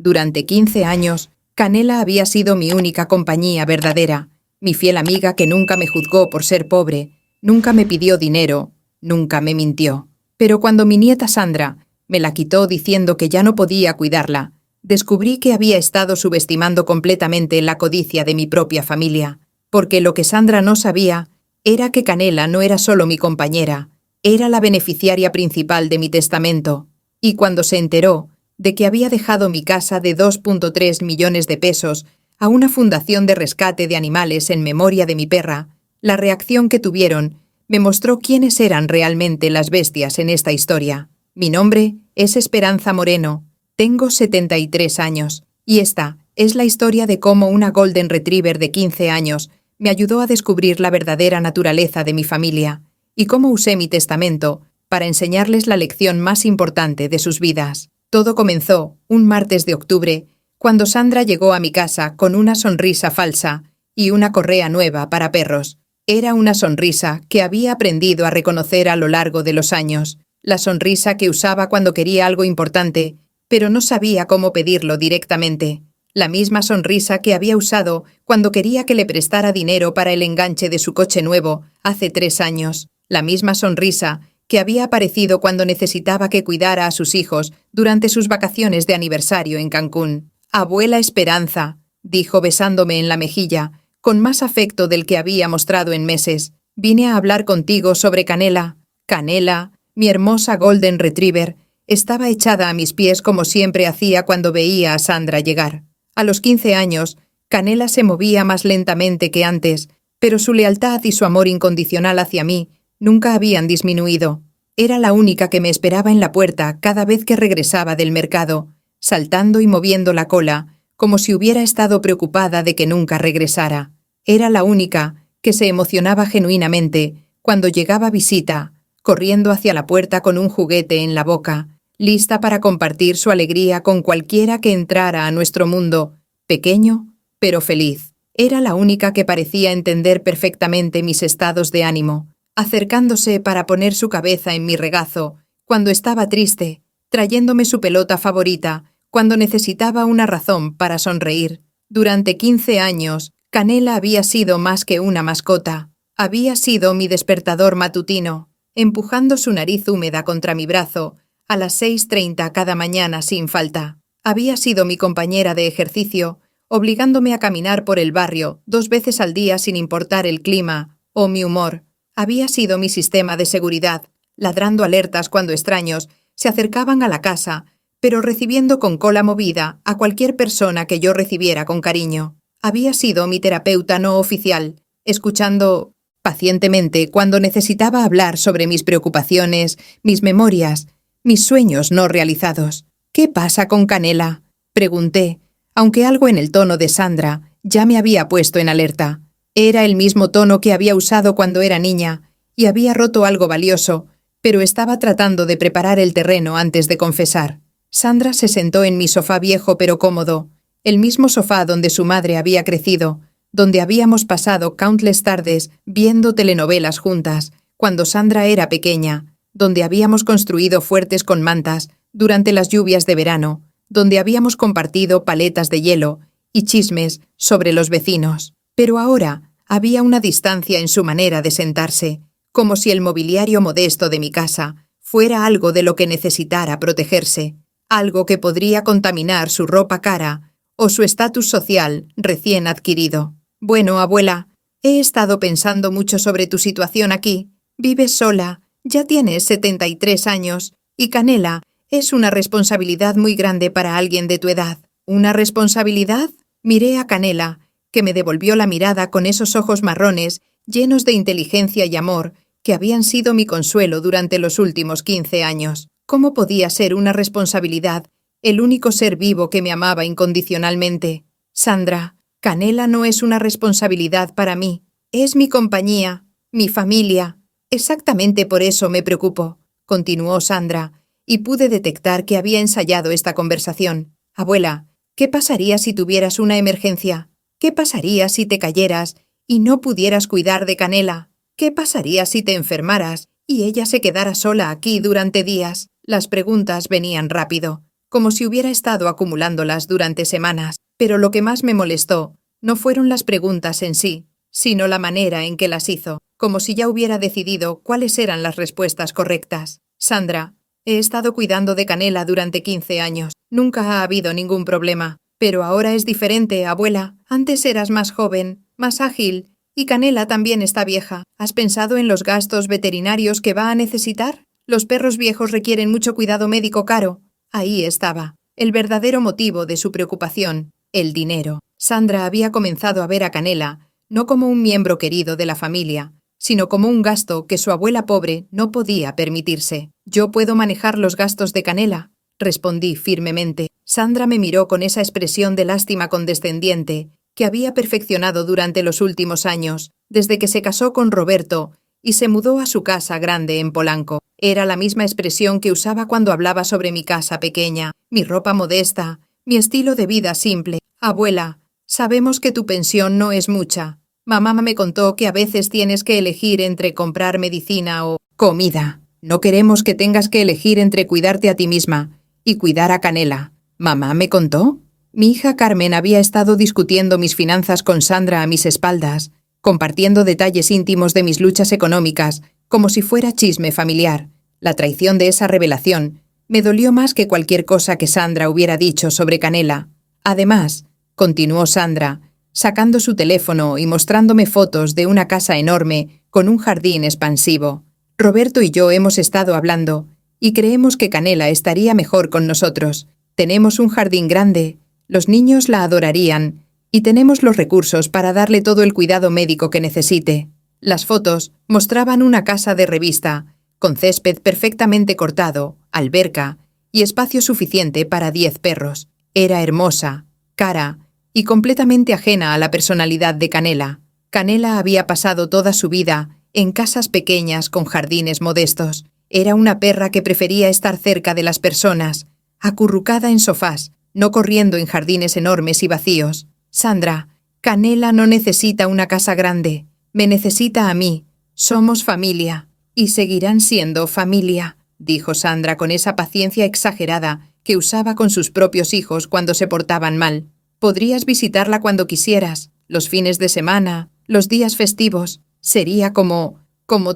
Durante 15 años, Canela había sido mi única compañía verdadera, mi fiel amiga que nunca me juzgó por ser pobre, nunca me pidió dinero, nunca me mintió. Pero cuando mi nieta Sandra me la quitó diciendo que ya no podía cuidarla, descubrí que había estado subestimando completamente la codicia de mi propia familia, porque lo que Sandra no sabía era que Canela no era solo mi compañera, era la beneficiaria principal de mi testamento, y cuando se enteró de que había dejado mi casa de 2,3 millones de pesos a una fundación de rescate de animales en memoria de mi perra, la reacción que tuvieron me mostró quiénes eran realmente las bestias en esta historia. Mi nombre es Esperanza Moreno, tengo 73 años, y esta es la historia de cómo una Golden Retriever de 15 años me ayudó a descubrir la verdadera naturaleza de mi familia, y cómo usé mi testamento para enseñarles la lección más importante de sus vidas. Todo comenzó un martes de octubre, cuando Sandra llegó a mi casa con una sonrisa falsa y una correa nueva para perros. Era una sonrisa que había aprendido a reconocer a lo largo de los años, la sonrisa que usaba cuando quería algo importante, pero no sabía cómo pedirlo directamente. La misma sonrisa que había usado cuando quería que le prestara dinero para el enganche de su coche nuevo hace 3 años. La misma sonrisa que había aparecido cuando necesitaba que cuidara a sus hijos durante sus vacaciones de aniversario en Cancún. «Abuela Esperanza», dijo besándome en la mejilla, con más afecto del que había mostrado en meses. «Vine a hablar contigo sobre Canela». Canela, mi hermosa Golden Retriever, estaba echada a mis pies como siempre hacía cuando veía a Sandra llegar. A los 15 años, Canela se movía más lentamente que antes, pero su lealtad y su amor incondicional hacia mí nunca habían disminuido. Era la única que me esperaba en la puerta cada vez que regresaba del mercado, saltando y moviendo la cola, como si hubiera estado preocupada de que nunca regresara. Era la única que se emocionaba genuinamente cuando llegaba visita, corriendo hacia la puerta con un juguete en la boca, lista para compartir su alegría con cualquiera que entrara a nuestro mundo, pequeño, pero feliz. Era la única que parecía entender perfectamente mis estados de ánimo, acercándose para poner su cabeza en mi regazo cuando estaba triste, trayéndome su pelota favorita cuando necesitaba una razón para sonreír. Durante 15 años, Canela había sido más que una mascota. Había sido mi despertador matutino, empujando su nariz húmeda contra mi brazo a las 6:30 cada mañana sin falta. Había sido mi compañera de ejercicio, obligándome a caminar por el barrio 2 veces al día sin importar el clima o mi humor. Había sido mi sistema de seguridad, ladrando alertas cuando extraños se acercaban a la casa, pero recibiendo con cola movida a cualquier persona que yo recibiera con cariño. Había sido mi terapeuta no oficial, escuchando pacientemente cuando necesitaba hablar sobre mis preocupaciones, mis memorias, mis sueños no realizados. «¿Qué pasa con Canela?», pregunté, aunque algo en el tono de Sandra ya me había puesto en alerta. Era el mismo tono que había usado cuando era niña, y había roto algo valioso, pero estaba tratando de preparar el terreno antes de confesar. Sandra se sentó en mi sofá viejo pero cómodo, el mismo sofá donde su madre había crecido, donde habíamos pasado countless tardes viendo telenovelas juntas, cuando Sandra era pequeña, donde habíamos construido fuertes con mantas durante las lluvias de verano, donde habíamos compartido paletas de hielo y chismes sobre los vecinos. Pero ahora había una distancia en su manera de sentarse, como si el mobiliario modesto de mi casa fuera algo de lo que necesitara protegerse, algo que podría contaminar su ropa cara o su estatus social recién adquirido. «Bueno, abuela, he estado pensando mucho sobre tu situación aquí. Vives sola, ya tienes 73 años, y Canela es una responsabilidad muy grande para alguien de tu edad». «¿Una responsabilidad?». Miré a Canela, que me devolvió la mirada con esos ojos marrones llenos de inteligencia y amor que habían sido mi consuelo durante los últimos 15 años. ¿Cómo podía ser una responsabilidad el único ser vivo que me amaba incondicionalmente? «Sandra, Canela no es una responsabilidad para mí. Es mi compañía, mi familia. Exactamente por eso me preocupo», continuó Sandra, y pude detectar que había ensayado esta conversación. «Abuela, ¿qué pasaría si tuvieras una emergencia? ¿Qué pasaría si te cayeras y no pudieras cuidar de Canela? ¿Qué pasaría si te enfermaras y ella se quedara sola aquí durante días?» Las preguntas venían rápido, como si hubiera estado acumulándolas durante semanas. Pero lo que más me molestó no fueron las preguntas en sí, sino la manera en que las hizo, como si ya hubiera decidido cuáles eran las respuestas correctas. Sandra, he estado cuidando de Canela durante 15 años. Nunca ha habido ningún problema. Pero ahora es diferente, abuela. Antes eras más joven, más ágil, y Canela también está vieja. ¿Has pensado en los gastos veterinarios que va a necesitar? Los perros viejos requieren mucho cuidado médico caro. Ahí estaba, el verdadero motivo de su preocupación, el dinero. Sandra había comenzado a ver a Canela no como un miembro querido de la familia, sino como un gasto que su abuela pobre no podía permitirse. «Yo puedo manejar los gastos de Canela», respondí firmemente. Sandra me miró con esa expresión de lástima condescendiente que había perfeccionado durante los últimos años, desde que se casó con Roberto y se mudó a su casa grande en Polanco. Era la misma expresión que usaba cuando hablaba sobre mi casa pequeña, mi ropa modesta, mi estilo de vida simple. «Abuela, sabemos que tu pensión no es mucha. Mamá me contó que a veces tienes que elegir entre comprar medicina o comida. No queremos que tengas que elegir entre cuidarte a ti misma y cuidar a Canela». ¿Mamá me contó? Mi hija Carmen había estado discutiendo mis finanzas con Sandra a mis espaldas, compartiendo detalles íntimos de mis luchas económicas, como si fuera chisme familiar. La traición de esa revelación me dolió más que cualquier cosa que Sandra hubiera dicho sobre Canela. Además, continuó Sandra, sacando su teléfono y mostrándome fotos de una casa enorme con un jardín expansivo. Roberto y yo hemos estado hablando y creemos que Canela estaría mejor con nosotros. Tenemos un jardín grande, los niños la adorarían y tenemos los recursos para darle todo el cuidado médico que necesite. Las fotos mostraban una casa de revista, con césped perfectamente cortado, alberca y espacio suficiente para 10 perros. Era hermosa, cara y completamente ajena a la personalidad de Canela. Canela había pasado toda su vida en casas pequeñas con jardines modestos. Era una perra que prefería estar cerca de las personas, acurrucada en sofás, no corriendo en jardines enormes y vacíos. Sandra, Canela no necesita una casa grande, me necesita a mí. Somos familia, y seguirán siendo familia, dijo Sandra con esa paciencia exagerada que usaba con sus propios hijos cuando se portaban mal. Podrías visitarla cuando quisieras, los fines de semana, los días festivos. Sería como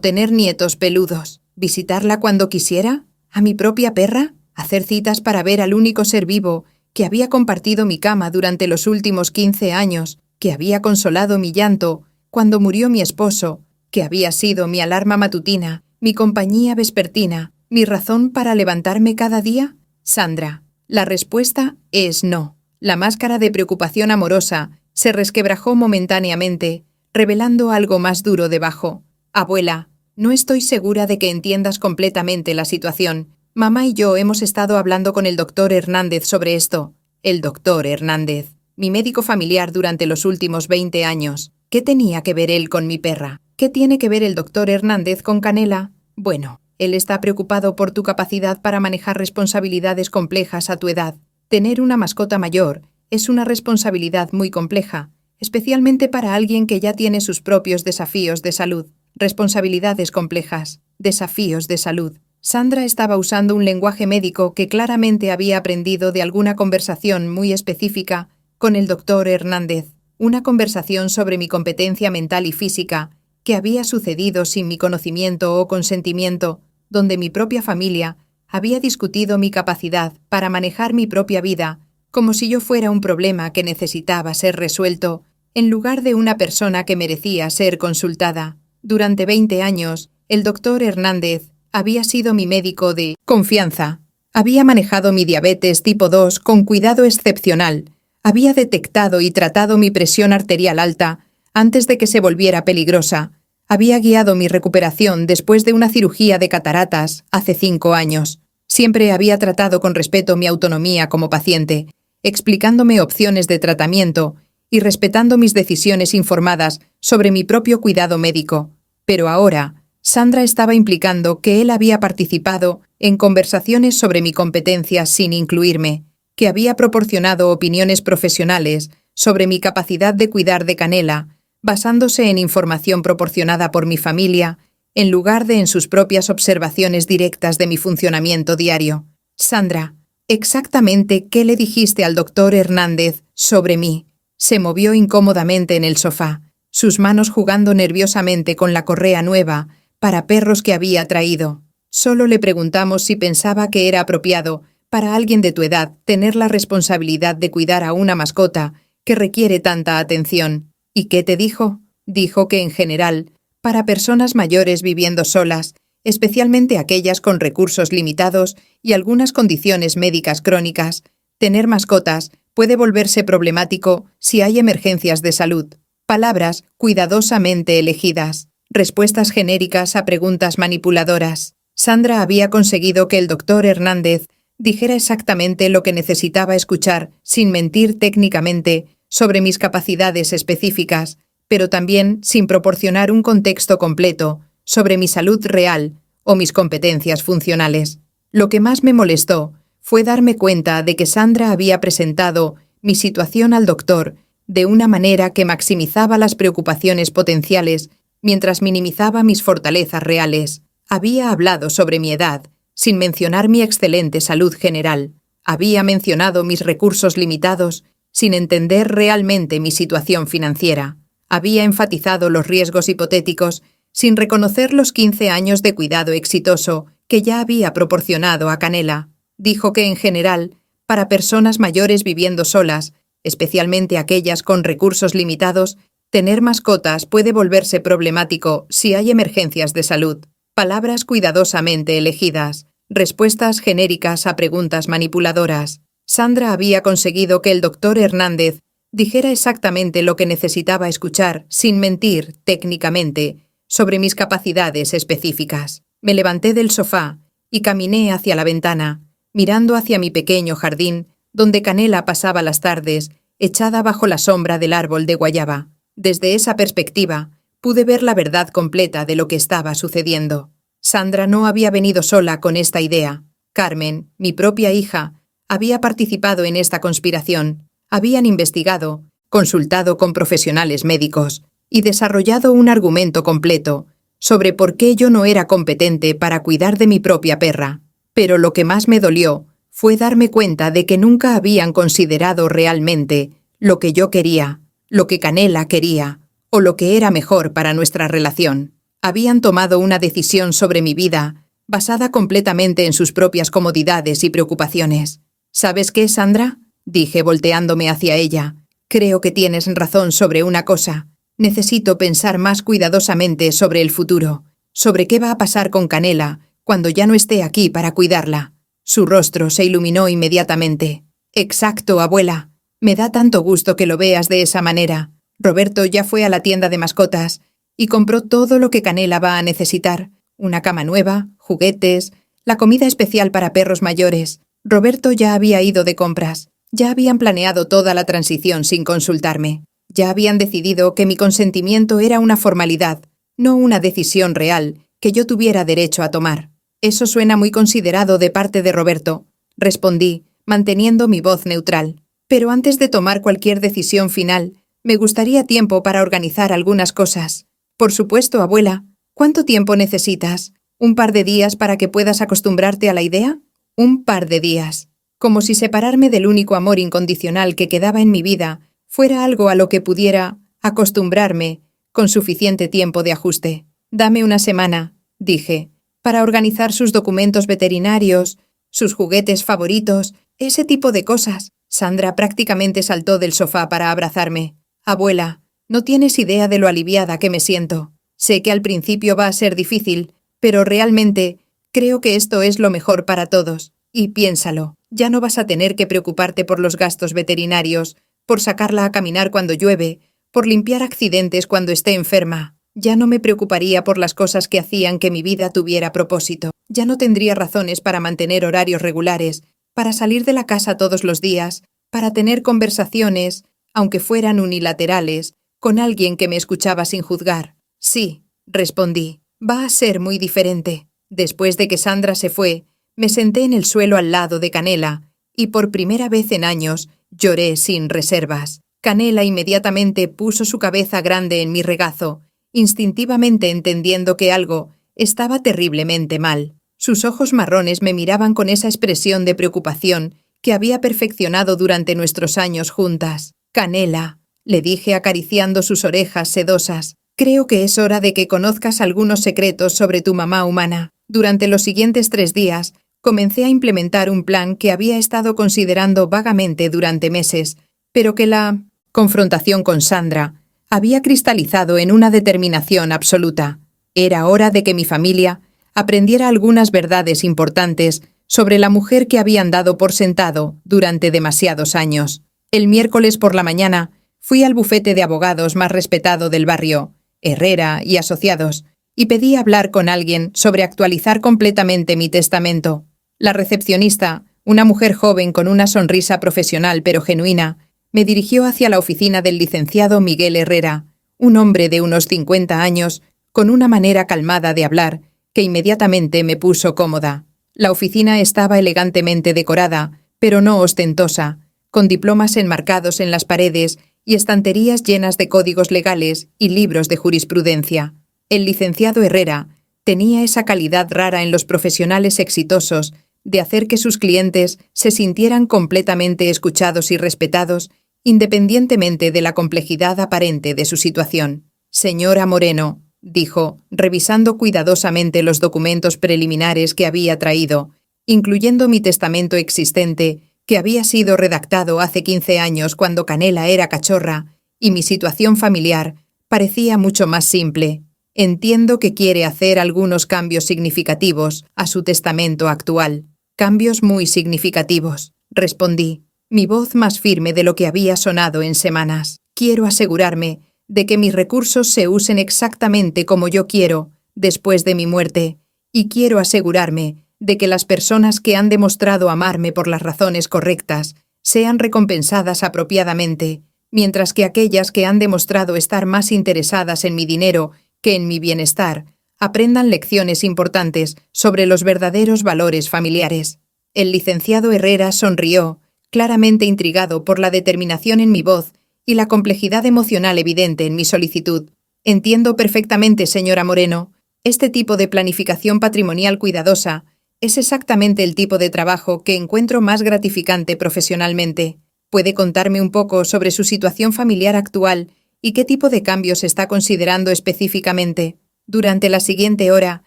tener nietos peludos. ¿Visitarla cuando quisiera? ¿A mi propia perra? ¿Hacer citas para ver al único ser vivo que había compartido mi cama durante los últimos 15 años, que había consolado mi llanto cuando murió mi esposo, que había sido mi alarma matutina, mi compañía vespertina, mi razón para levantarme cada día? Sandra, la respuesta es no. La máscara de preocupación amorosa se resquebrajó momentáneamente, revelando algo más duro debajo. Abuela, no estoy segura de que entiendas completamente la situación. Mamá y yo hemos estado hablando con el doctor Hernández sobre esto. El doctor Hernández, mi médico familiar durante los últimos 20 años. ¿Qué tenía que ver él con mi perra? ¿Qué tiene que ver el doctor Hernández con Canela? Bueno, él está preocupado por tu capacidad para manejar responsabilidades complejas a tu edad. Tener una mascota mayor es una responsabilidad muy compleja, especialmente para alguien que ya tiene sus propios desafíos de salud. Responsabilidades complejas, desafíos de salud. Sandra estaba usando un lenguaje médico que claramente había aprendido de alguna conversación muy específica con el doctor Hernández, una conversación sobre mi competencia mental y física que había sucedido sin mi conocimiento o consentimiento, donde mi propia familia había discutido mi capacidad para manejar mi propia vida como si yo fuera un problema que necesitaba ser resuelto, en lugar de una persona que merecía ser consultada. Durante 20 años, el doctor Hernández había sido mi médico de confianza. Había manejado mi diabetes tipo 2 con cuidado excepcional. Había detectado y tratado mi presión arterial alta antes de que se volviera peligrosa. Había guiado mi recuperación después de una cirugía de cataratas hace 5 años. Siempre había tratado con respeto mi autonomía como paciente, explicándome opciones de tratamiento y respetando mis decisiones informadas sobre mi propio cuidado médico. Pero ahora, Sandra estaba implicando que él había participado en conversaciones sobre mi competencia sin incluirme, que había proporcionado opiniones profesionales sobre mi capacidad de cuidar de Canela, basándose en información proporcionada por mi familia, en lugar de en sus propias observaciones directas de mi funcionamiento diario. Sandra, Exactamente qué le dijiste al doctor Hernández sobre mí. Se movió incómodamente en el sofá, sus manos jugando nerviosamente con la correa nueva para perros que había traído. Solo le preguntamos si pensaba que era apropiado para alguien de tu edad tener la responsabilidad de cuidar a una mascota que requiere tanta atención. ¿Y qué te dijo? Dijo que en general, para personas mayores viviendo solas, especialmente aquellas con recursos limitados y algunas condiciones médicas crónicas, tener mascotas puede volverse problemático si hay emergencias de salud. Palabras cuidadosamente elegidas. Respuestas genéricas a preguntas manipuladoras. Sandra había conseguido que el doctor Hernández dijera exactamente lo que necesitaba escuchar, sin mentir técnicamente, sobre mis capacidades específicas, pero también sin proporcionar un contexto completo sobre mi salud real o mis competencias funcionales. Lo que más me molestó fue darme cuenta de que Sandra había presentado mi situación al doctor de una manera que maximizaba las preocupaciones potenciales mientras minimizaba mis fortalezas reales. Había hablado sobre mi edad, sin mencionar mi excelente salud general. Había mencionado mis recursos limitados, sin entender realmente mi situación financiera. Había enfatizado los riesgos hipotéticos, sin reconocer los 15 años de cuidado exitoso que ya había proporcionado a Canela. Dijo que, en general, para personas mayores viviendo solas, especialmente aquellas con recursos limitados, tener mascotas puede volverse problemático si hay emergencias de salud. Palabras cuidadosamente elegidas. Respuestas genéricas a preguntas manipuladoras. Sandra había conseguido que el doctor Hernández dijera exactamente lo que necesitaba escuchar, sin mentir, técnicamente, sobre mis capacidades específicas. Me levanté del sofá y caminé hacia la ventana, mirando hacia mi pequeño jardín, donde Canela pasaba las tardes, echada bajo la sombra del árbol de guayaba. Desde esa perspectiva, pude ver la verdad completa de lo que estaba sucediendo. Sandra no había venido sola con esta idea. Carmen, mi propia hija, había participado en esta conspiración. Habían investigado, consultado con profesionales médicos y desarrollado un argumento completo sobre por qué yo no era competente para cuidar de mi propia perra. Pero lo que más me dolió fue darme cuenta de que nunca habían considerado realmente lo que yo quería, lo que Canela quería, o lo que era mejor para nuestra relación. Habían tomado una decisión sobre mi vida basada completamente en sus propias comodidades y preocupaciones. ¿Sabes qué, Sandra?, dije volteándome hacia ella. Creo que tienes razón sobre una cosa. Necesito pensar más cuidadosamente sobre el futuro, sobre qué va a pasar con Canela cuando ya no esté aquí para cuidarla. Su rostro se iluminó inmediatamente. Exacto, abuela. Me da tanto gusto que lo veas de esa manera. Roberto ya fue a la tienda de mascotas y compró todo lo que Canela va a necesitar. Una cama nueva, juguetes, la comida especial para perros mayores. Roberto ya había ido de compras. Ya habían planeado toda la transición sin consultarme. Ya habían decidido que mi consentimiento era una formalidad, no una decisión real que yo tuviera derecho a tomar. Eso suena muy considerado de parte de Roberto, respondí, manteniendo mi voz neutral. Pero antes de tomar cualquier decisión final, me gustaría tiempo para organizar algunas cosas. Por supuesto, abuela. ¿Cuánto tiempo necesitas? ¿Un par de días para que puedas acostumbrarte a la idea? Un par de días. Como si separarme del único amor incondicional que quedaba en mi vida fuera algo a lo que pudiera acostumbrarme con suficiente tiempo de ajuste. Dame una semana, dije, para organizar sus documentos veterinarios, sus juguetes favoritos, ese tipo de cosas. Sandra prácticamente saltó del sofá para abrazarme. Abuela, no tienes idea de lo aliviada que me siento. Sé que al principio va a ser difícil, pero realmente creo que esto es lo mejor para todos. Y piénsalo, ya no vas a tener que preocuparte por los gastos veterinarios, por sacarla a caminar cuando llueve, por limpiar accidentes cuando esté enferma. Ya no me preocuparía por las cosas que hacían que mi vida tuviera propósito. Ya no tendría razones para mantener horarios regulares, para salir de la casa todos los días, para tener conversaciones, aunque fueran unilaterales, con alguien que me escuchaba sin juzgar. Sí, respondí, va a ser muy diferente. Después de que Sandra se fue, me senté en el suelo al lado de Canela y por primera vez en años lloré sin reservas. Canela inmediatamente puso su cabeza grande en mi regazo, instintivamente entendiendo que algo estaba terriblemente mal. Sus ojos marrones me miraban con esa expresión de preocupación que había perfeccionado durante nuestros años juntas. Canela, le dije acariciando sus orejas sedosas, creo que es hora de que conozcas algunos secretos sobre tu mamá humana. Durante los siguientes 3 días, comencé a implementar un plan que había estado considerando vagamente durante meses, pero que la confrontación con Sandra había cristalizado en una determinación absoluta. Era hora de que mi familia aprendiera algunas verdades importantes sobre la mujer que habían dado por sentado durante demasiados años. El miércoles por la mañana fui al bufete de abogados más respetado del barrio, Herrera y Asociados, y pedí hablar con alguien sobre actualizar completamente mi testamento. La recepcionista, una mujer joven con una sonrisa profesional pero genuina, me dirigió hacia la oficina del licenciado Miguel Herrera, un hombre de unos 50 años, con una manera calmada de hablar, que inmediatamente me puso cómoda. La oficina estaba elegantemente decorada, pero no ostentosa, con diplomas enmarcados en las paredes y estanterías llenas de códigos legales y libros de jurisprudencia. El licenciado Herrera tenía esa calidad rara en los profesionales exitosos de hacer que sus clientes se sintieran completamente escuchados y respetados, independientemente de la complejidad aparente de su situación. «Señora Moreno», dijo, revisando cuidadosamente los documentos preliminares que había traído, incluyendo mi testamento existente, que había sido redactado hace 15 años cuando Canela era cachorra, y mi situación familiar parecía mucho más simple. Entiendo que quiere hacer algunos cambios significativos a su testamento actual. Cambios muy significativos, respondí, mi voz más firme de lo que había sonado en semanas. Quiero asegurarme de que mis recursos se usen exactamente como yo quiero después de mi muerte, y quiero asegurarme de que las personas que han demostrado amarme por las razones correctas sean recompensadas apropiadamente, mientras que aquellas que han demostrado estar más interesadas en mi dinero que en mi bienestar aprendan lecciones importantes sobre los verdaderos valores familiares. El licenciado Herrera sonrió, claramente intrigado por la determinación en mi voz y la complejidad emocional evidente en mi solicitud. Entiendo perfectamente, señora Moreno. Este tipo de planificación patrimonial cuidadosa es exactamente el tipo de trabajo que encuentro más gratificante profesionalmente. ¿Puede contarme un poco sobre su situación familiar actual y qué tipo de cambios está considerando específicamente? Durante la siguiente hora,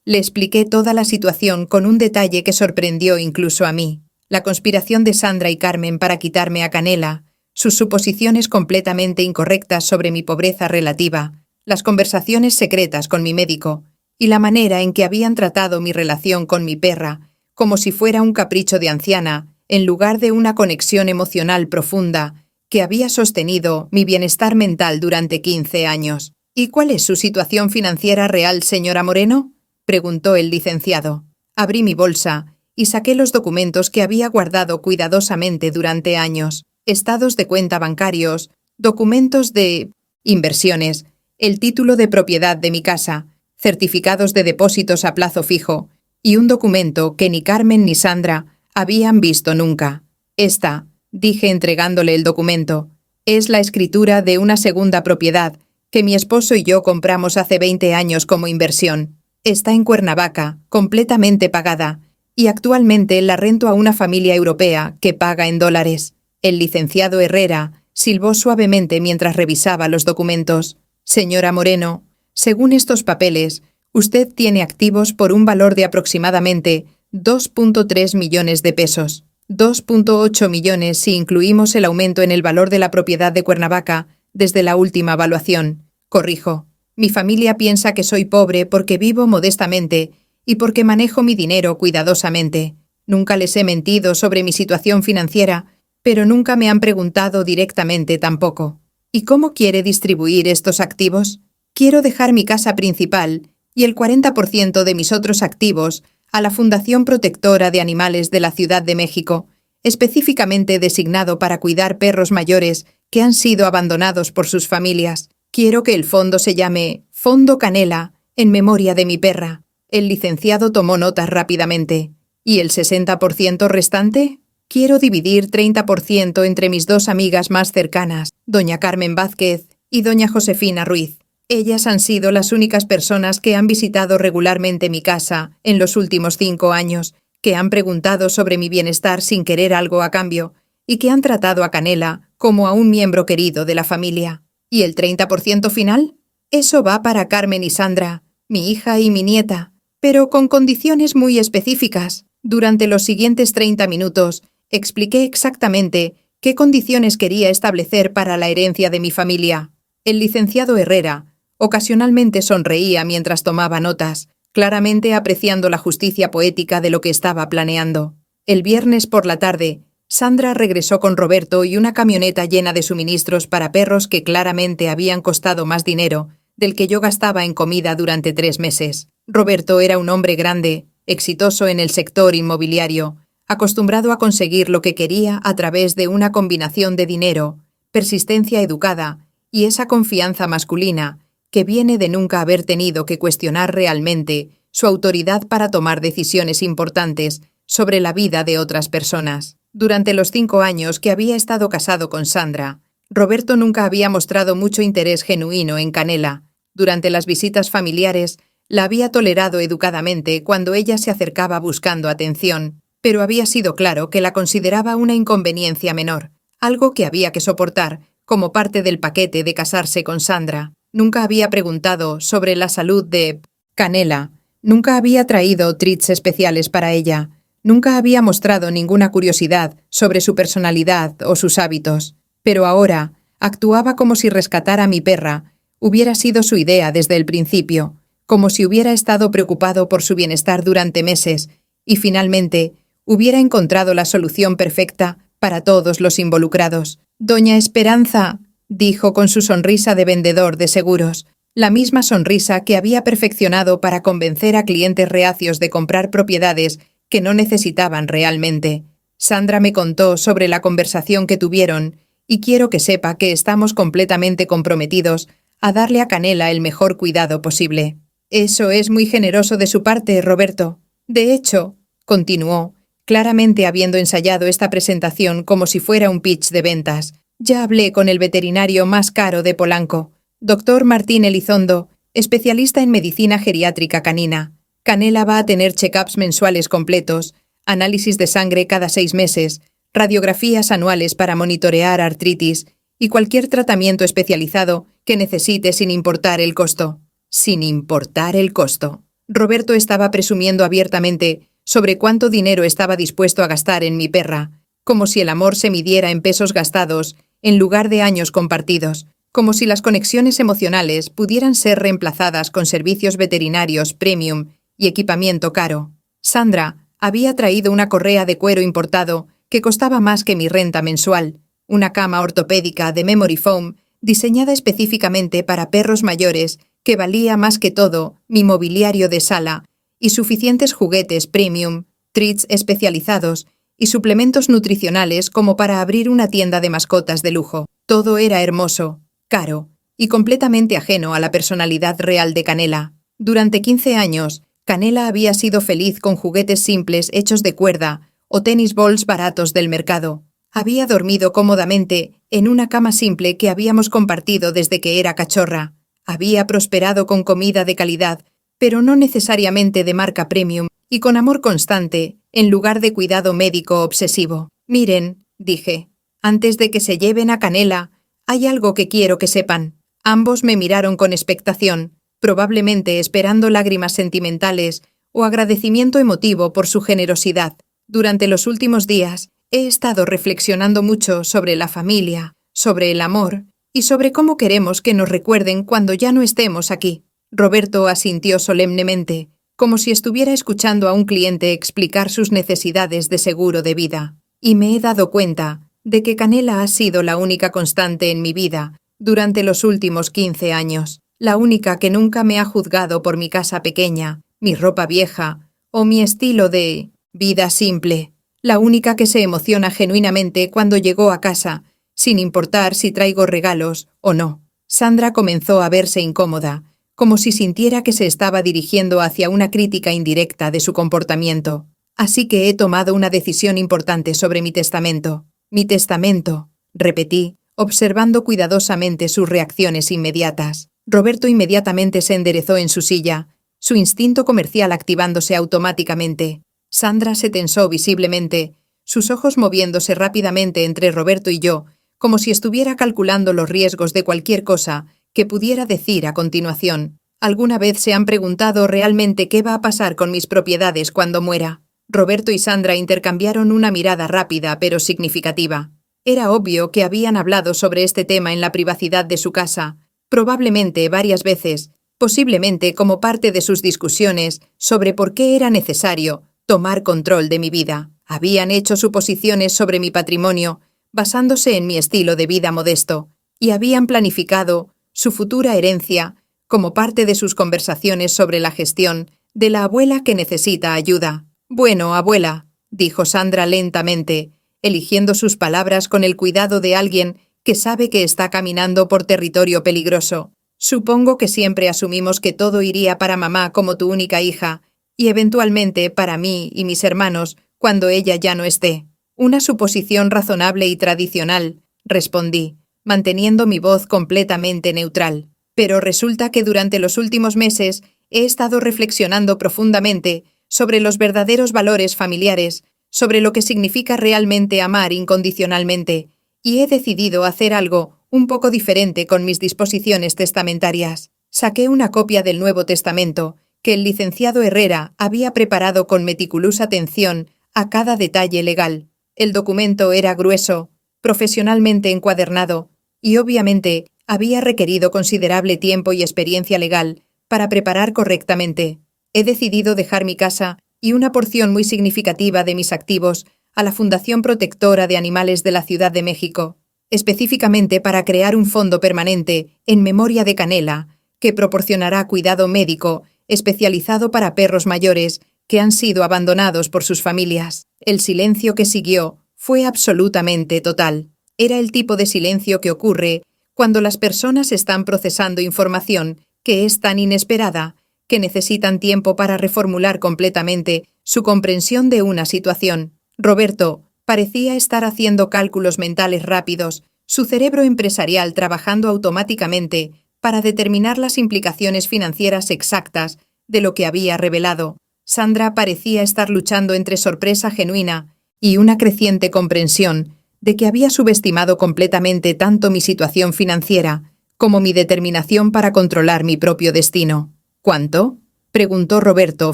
le expliqué toda la situación con un detalle que sorprendió incluso a mí. La conspiración de Sandra y Carmen para quitarme a Canela, sus suposiciones completamente incorrectas sobre mi pobreza relativa, las conversaciones secretas con mi médico y la manera en que habían tratado mi relación con mi perra, como si fuera un capricho de anciana, en lugar de una conexión emocional profunda que había sostenido mi bienestar mental durante 15 años. ¿Y cuál es su situación financiera real, señora Moreno?, preguntó el licenciado. Abrí mi bolsa y saqué los documentos que había guardado cuidadosamente durante años. Estados de cuenta bancarios, documentos de inversiones, el título de propiedad de mi casa, certificados de depósitos a plazo fijo y un documento que ni Carmen ni Sandra habían visto nunca. Esta, dije entregándole el documento, es la escritura de una segunda propiedad que mi esposo y yo compramos hace 20 años como inversión. Está en Cuernavaca, completamente pagada, y actualmente la rento a una familia europea que paga en dólares. El licenciado Herrera silbó suavemente mientras revisaba los documentos. Señora Moreno, según estos papeles, usted tiene activos por un valor de aproximadamente 2.3 millones de pesos. 2.8 millones si incluimos el aumento en el valor de la propiedad de Cuernavaca desde la última evaluación. Corrijo. Mi familia piensa que soy pobre porque vivo modestamente y porque manejo mi dinero cuidadosamente. Nunca les he mentido sobre mi situación financiera, pero nunca me han preguntado directamente tampoco. ¿Y cómo quiere distribuir estos activos? Quiero dejar mi casa principal y el 40% de mis otros activos a la Fundación Protectora de Animales de la Ciudad de México, específicamente designado para cuidar perros mayores que han sido abandonados por sus familias. Quiero que el fondo se llame Fondo Canela, en memoria de mi perra. El licenciado tomó notas rápidamente. ¿Y el 60% restante? Quiero dividir 30% entre mis 2 amigas más cercanas, doña Carmen Vázquez y doña Josefina Ruiz. Ellas han sido las únicas personas que han visitado regularmente mi casa en los últimos 5 años, que han preguntado sobre mi bienestar sin querer algo a cambio, y que han tratado a Canela como a un miembro querido de la familia. ¿Y el 30% final? Eso va para Carmen y Sandra, mi hija y mi nieta, pero con condiciones muy específicas. Durante los siguientes 30 minutos, expliqué exactamente qué condiciones quería establecer para la herencia de mi familia. El licenciado Herrera ocasionalmente sonreía mientras tomaba notas, claramente apreciando la justicia poética de lo que estaba planeando. El viernes por la tarde, Sandra regresó con Roberto y una camioneta llena de suministros para perros que claramente habían costado más dinero del que yo gastaba en comida durante 3 meses. Roberto era un hombre grande, exitoso en el sector inmobiliario, acostumbrado a conseguir lo que quería a través de una combinación de dinero, persistencia educada y esa confianza masculina que viene de nunca haber tenido que cuestionar realmente su autoridad para tomar decisiones importantes sobre la vida de otras personas. Durante los 5 años que había estado casado con Sandra, Roberto nunca había mostrado mucho interés genuino en Canela. Durante las visitas familiares, la había tolerado educadamente cuando ella se acercaba buscando atención, pero había sido claro que la consideraba una inconveniencia menor, algo que había que soportar como parte del paquete de casarse con Sandra. Nunca había preguntado sobre la salud de Canela, nunca había traído treats especiales para ella, nunca había mostrado ninguna curiosidad sobre su personalidad o sus hábitos, pero ahora actuaba como si rescatar a mi perra hubiera sido su idea desde el principio, como si hubiera estado preocupado por su bienestar durante meses y finalmente hubiera encontrado la solución perfecta para todos los involucrados. «Doña Esperanza», dijo con su sonrisa de vendedor de seguros, la misma sonrisa que había perfeccionado para convencer a clientes reacios de comprar propiedades que no necesitaban realmente. Sandra me contó sobre la conversación que tuvieron y quiero que sepa que estamos completamente comprometidos a darle a Canela el mejor cuidado posible. Eso es muy generoso de su parte, Roberto. De hecho, continuó, claramente habiendo ensayado esta presentación como si fuera un pitch de ventas, ya hablé con el veterinario más caro de Polanco, Dr. Martín Elizondo, especialista en medicina geriátrica canina. Canela va a tener check-ups mensuales completos, análisis de sangre cada 6 meses, radiografías anuales para monitorear artritis y cualquier tratamiento especializado que necesite sin importar el costo. Sin importar el costo. Roberto estaba presumiendo abiertamente sobre cuánto dinero estaba dispuesto a gastar en mi perra, como si el amor se midiera en pesos gastados en lugar de años compartidos, como si las conexiones emocionales pudieran ser reemplazadas con servicios veterinarios premium y equipamiento caro. Sandra había traído una correa de cuero importado que costaba más que mi renta mensual, una cama ortopédica de memory foam diseñada específicamente para perros mayores que valía más que todo mi mobiliario de sala y suficientes juguetes premium, treats especializados y suplementos nutricionales como para abrir una tienda de mascotas de lujo. Todo era hermoso, caro y completamente ajeno a la personalidad real de Canela. Durante 15 años, Canela había sido feliz con juguetes simples hechos de cuerda o tenis balls baratos del mercado. Había dormido cómodamente en una cama simple que habíamos compartido desde que era cachorra. Había prosperado con comida de calidad, pero no necesariamente de marca premium, y con amor constante, en lugar de cuidado médico obsesivo. «Miren», dije, «antes de que se lleven a Canela, hay algo que quiero que sepan». Ambos me miraron con expectación, probablemente esperando lágrimas sentimentales o agradecimiento emotivo por su generosidad. Durante los últimos días, he estado reflexionando mucho sobre la familia, sobre el amor y sobre cómo queremos que nos recuerden cuando ya no estemos aquí. Roberto asintió solemnemente, como si estuviera escuchando a un cliente explicar sus necesidades de seguro de vida. Y me he dado cuenta de que Canela ha sido la única constante en mi vida durante los últimos 15 años, la única que nunca me ha juzgado por mi casa pequeña, mi ropa vieja o mi estilo de vida simple, la única que se emociona genuinamente cuando llegó a casa, sin importar si traigo regalos o no. Sandra comenzó a verse incómoda, como si sintiera que se estaba dirigiendo hacia una crítica indirecta de su comportamiento. Así que he tomado una decisión importante sobre mi testamento. Mi testamento, repetí, observando cuidadosamente sus reacciones inmediatas. Roberto inmediatamente se enderezó en su silla, su instinto comercial activándose automáticamente. Sandra se tensó visiblemente, sus ojos moviéndose rápidamente entre Roberto y yo, como si estuviera calculando los riesgos de cualquier cosa que pudiera decir a continuación. ¿Alguna vez se han preguntado realmente qué va a pasar con mis propiedades cuando muera? Roberto y Sandra intercambiaron una mirada rápida pero significativa. Era obvio que habían hablado sobre este tema en la privacidad de su casa, probablemente varias veces, posiblemente como parte de sus discusiones sobre por qué era necesario tomar control de mi vida. Habían hecho suposiciones sobre mi patrimonio, basándose en mi estilo de vida modesto, y habían planificado su futura herencia como parte de sus conversaciones sobre la gestión de la abuela que necesita ayuda. Bueno, abuela, dijo Sandra lentamente, eligiendo sus palabras con el cuidado de alguien que sabe que está caminando por territorio peligroso. Supongo que siempre asumimos que todo iría para mamá como tu única hija, y eventualmente para mí y mis hermanos cuando ella ya no esté. Una suposición razonable y tradicional, respondí, manteniendo mi voz completamente neutral. Pero resulta que durante los últimos meses he estado reflexionando profundamente sobre los verdaderos valores familiares, sobre lo que significa realmente amar incondicionalmente, y he decidido hacer algo un poco diferente con mis disposiciones testamentarias. Saqué una copia del Nuevo Testamento, que el licenciado Herrera había preparado con meticulosa atención a cada detalle legal. El documento era grueso, profesionalmente encuadernado, y obviamente había requerido considerable tiempo y experiencia legal para preparar correctamente. He decidido dejar mi casa y una porción muy significativa de mis activos a la Fundación Protectora de Animales de la Ciudad de México, específicamente para crear un fondo permanente en memoria de Canela, que proporcionará cuidado médico especializado para perros mayores que han sido abandonados por sus familias. El silencio que siguió fue absolutamente total. Era el tipo de silencio que ocurre cuando las personas están procesando información que es tan inesperada que necesitan tiempo para reformular completamente su comprensión de una situación. Roberto parecía estar haciendo cálculos mentales rápidos, su cerebro empresarial trabajando automáticamente para determinar las implicaciones financieras exactas de lo que había revelado. Sandra parecía estar luchando entre sorpresa genuina y una creciente comprensión de que había subestimado completamente tanto mi situación financiera como mi determinación para controlar mi propio destino. ¿Cuánto?, preguntó Roberto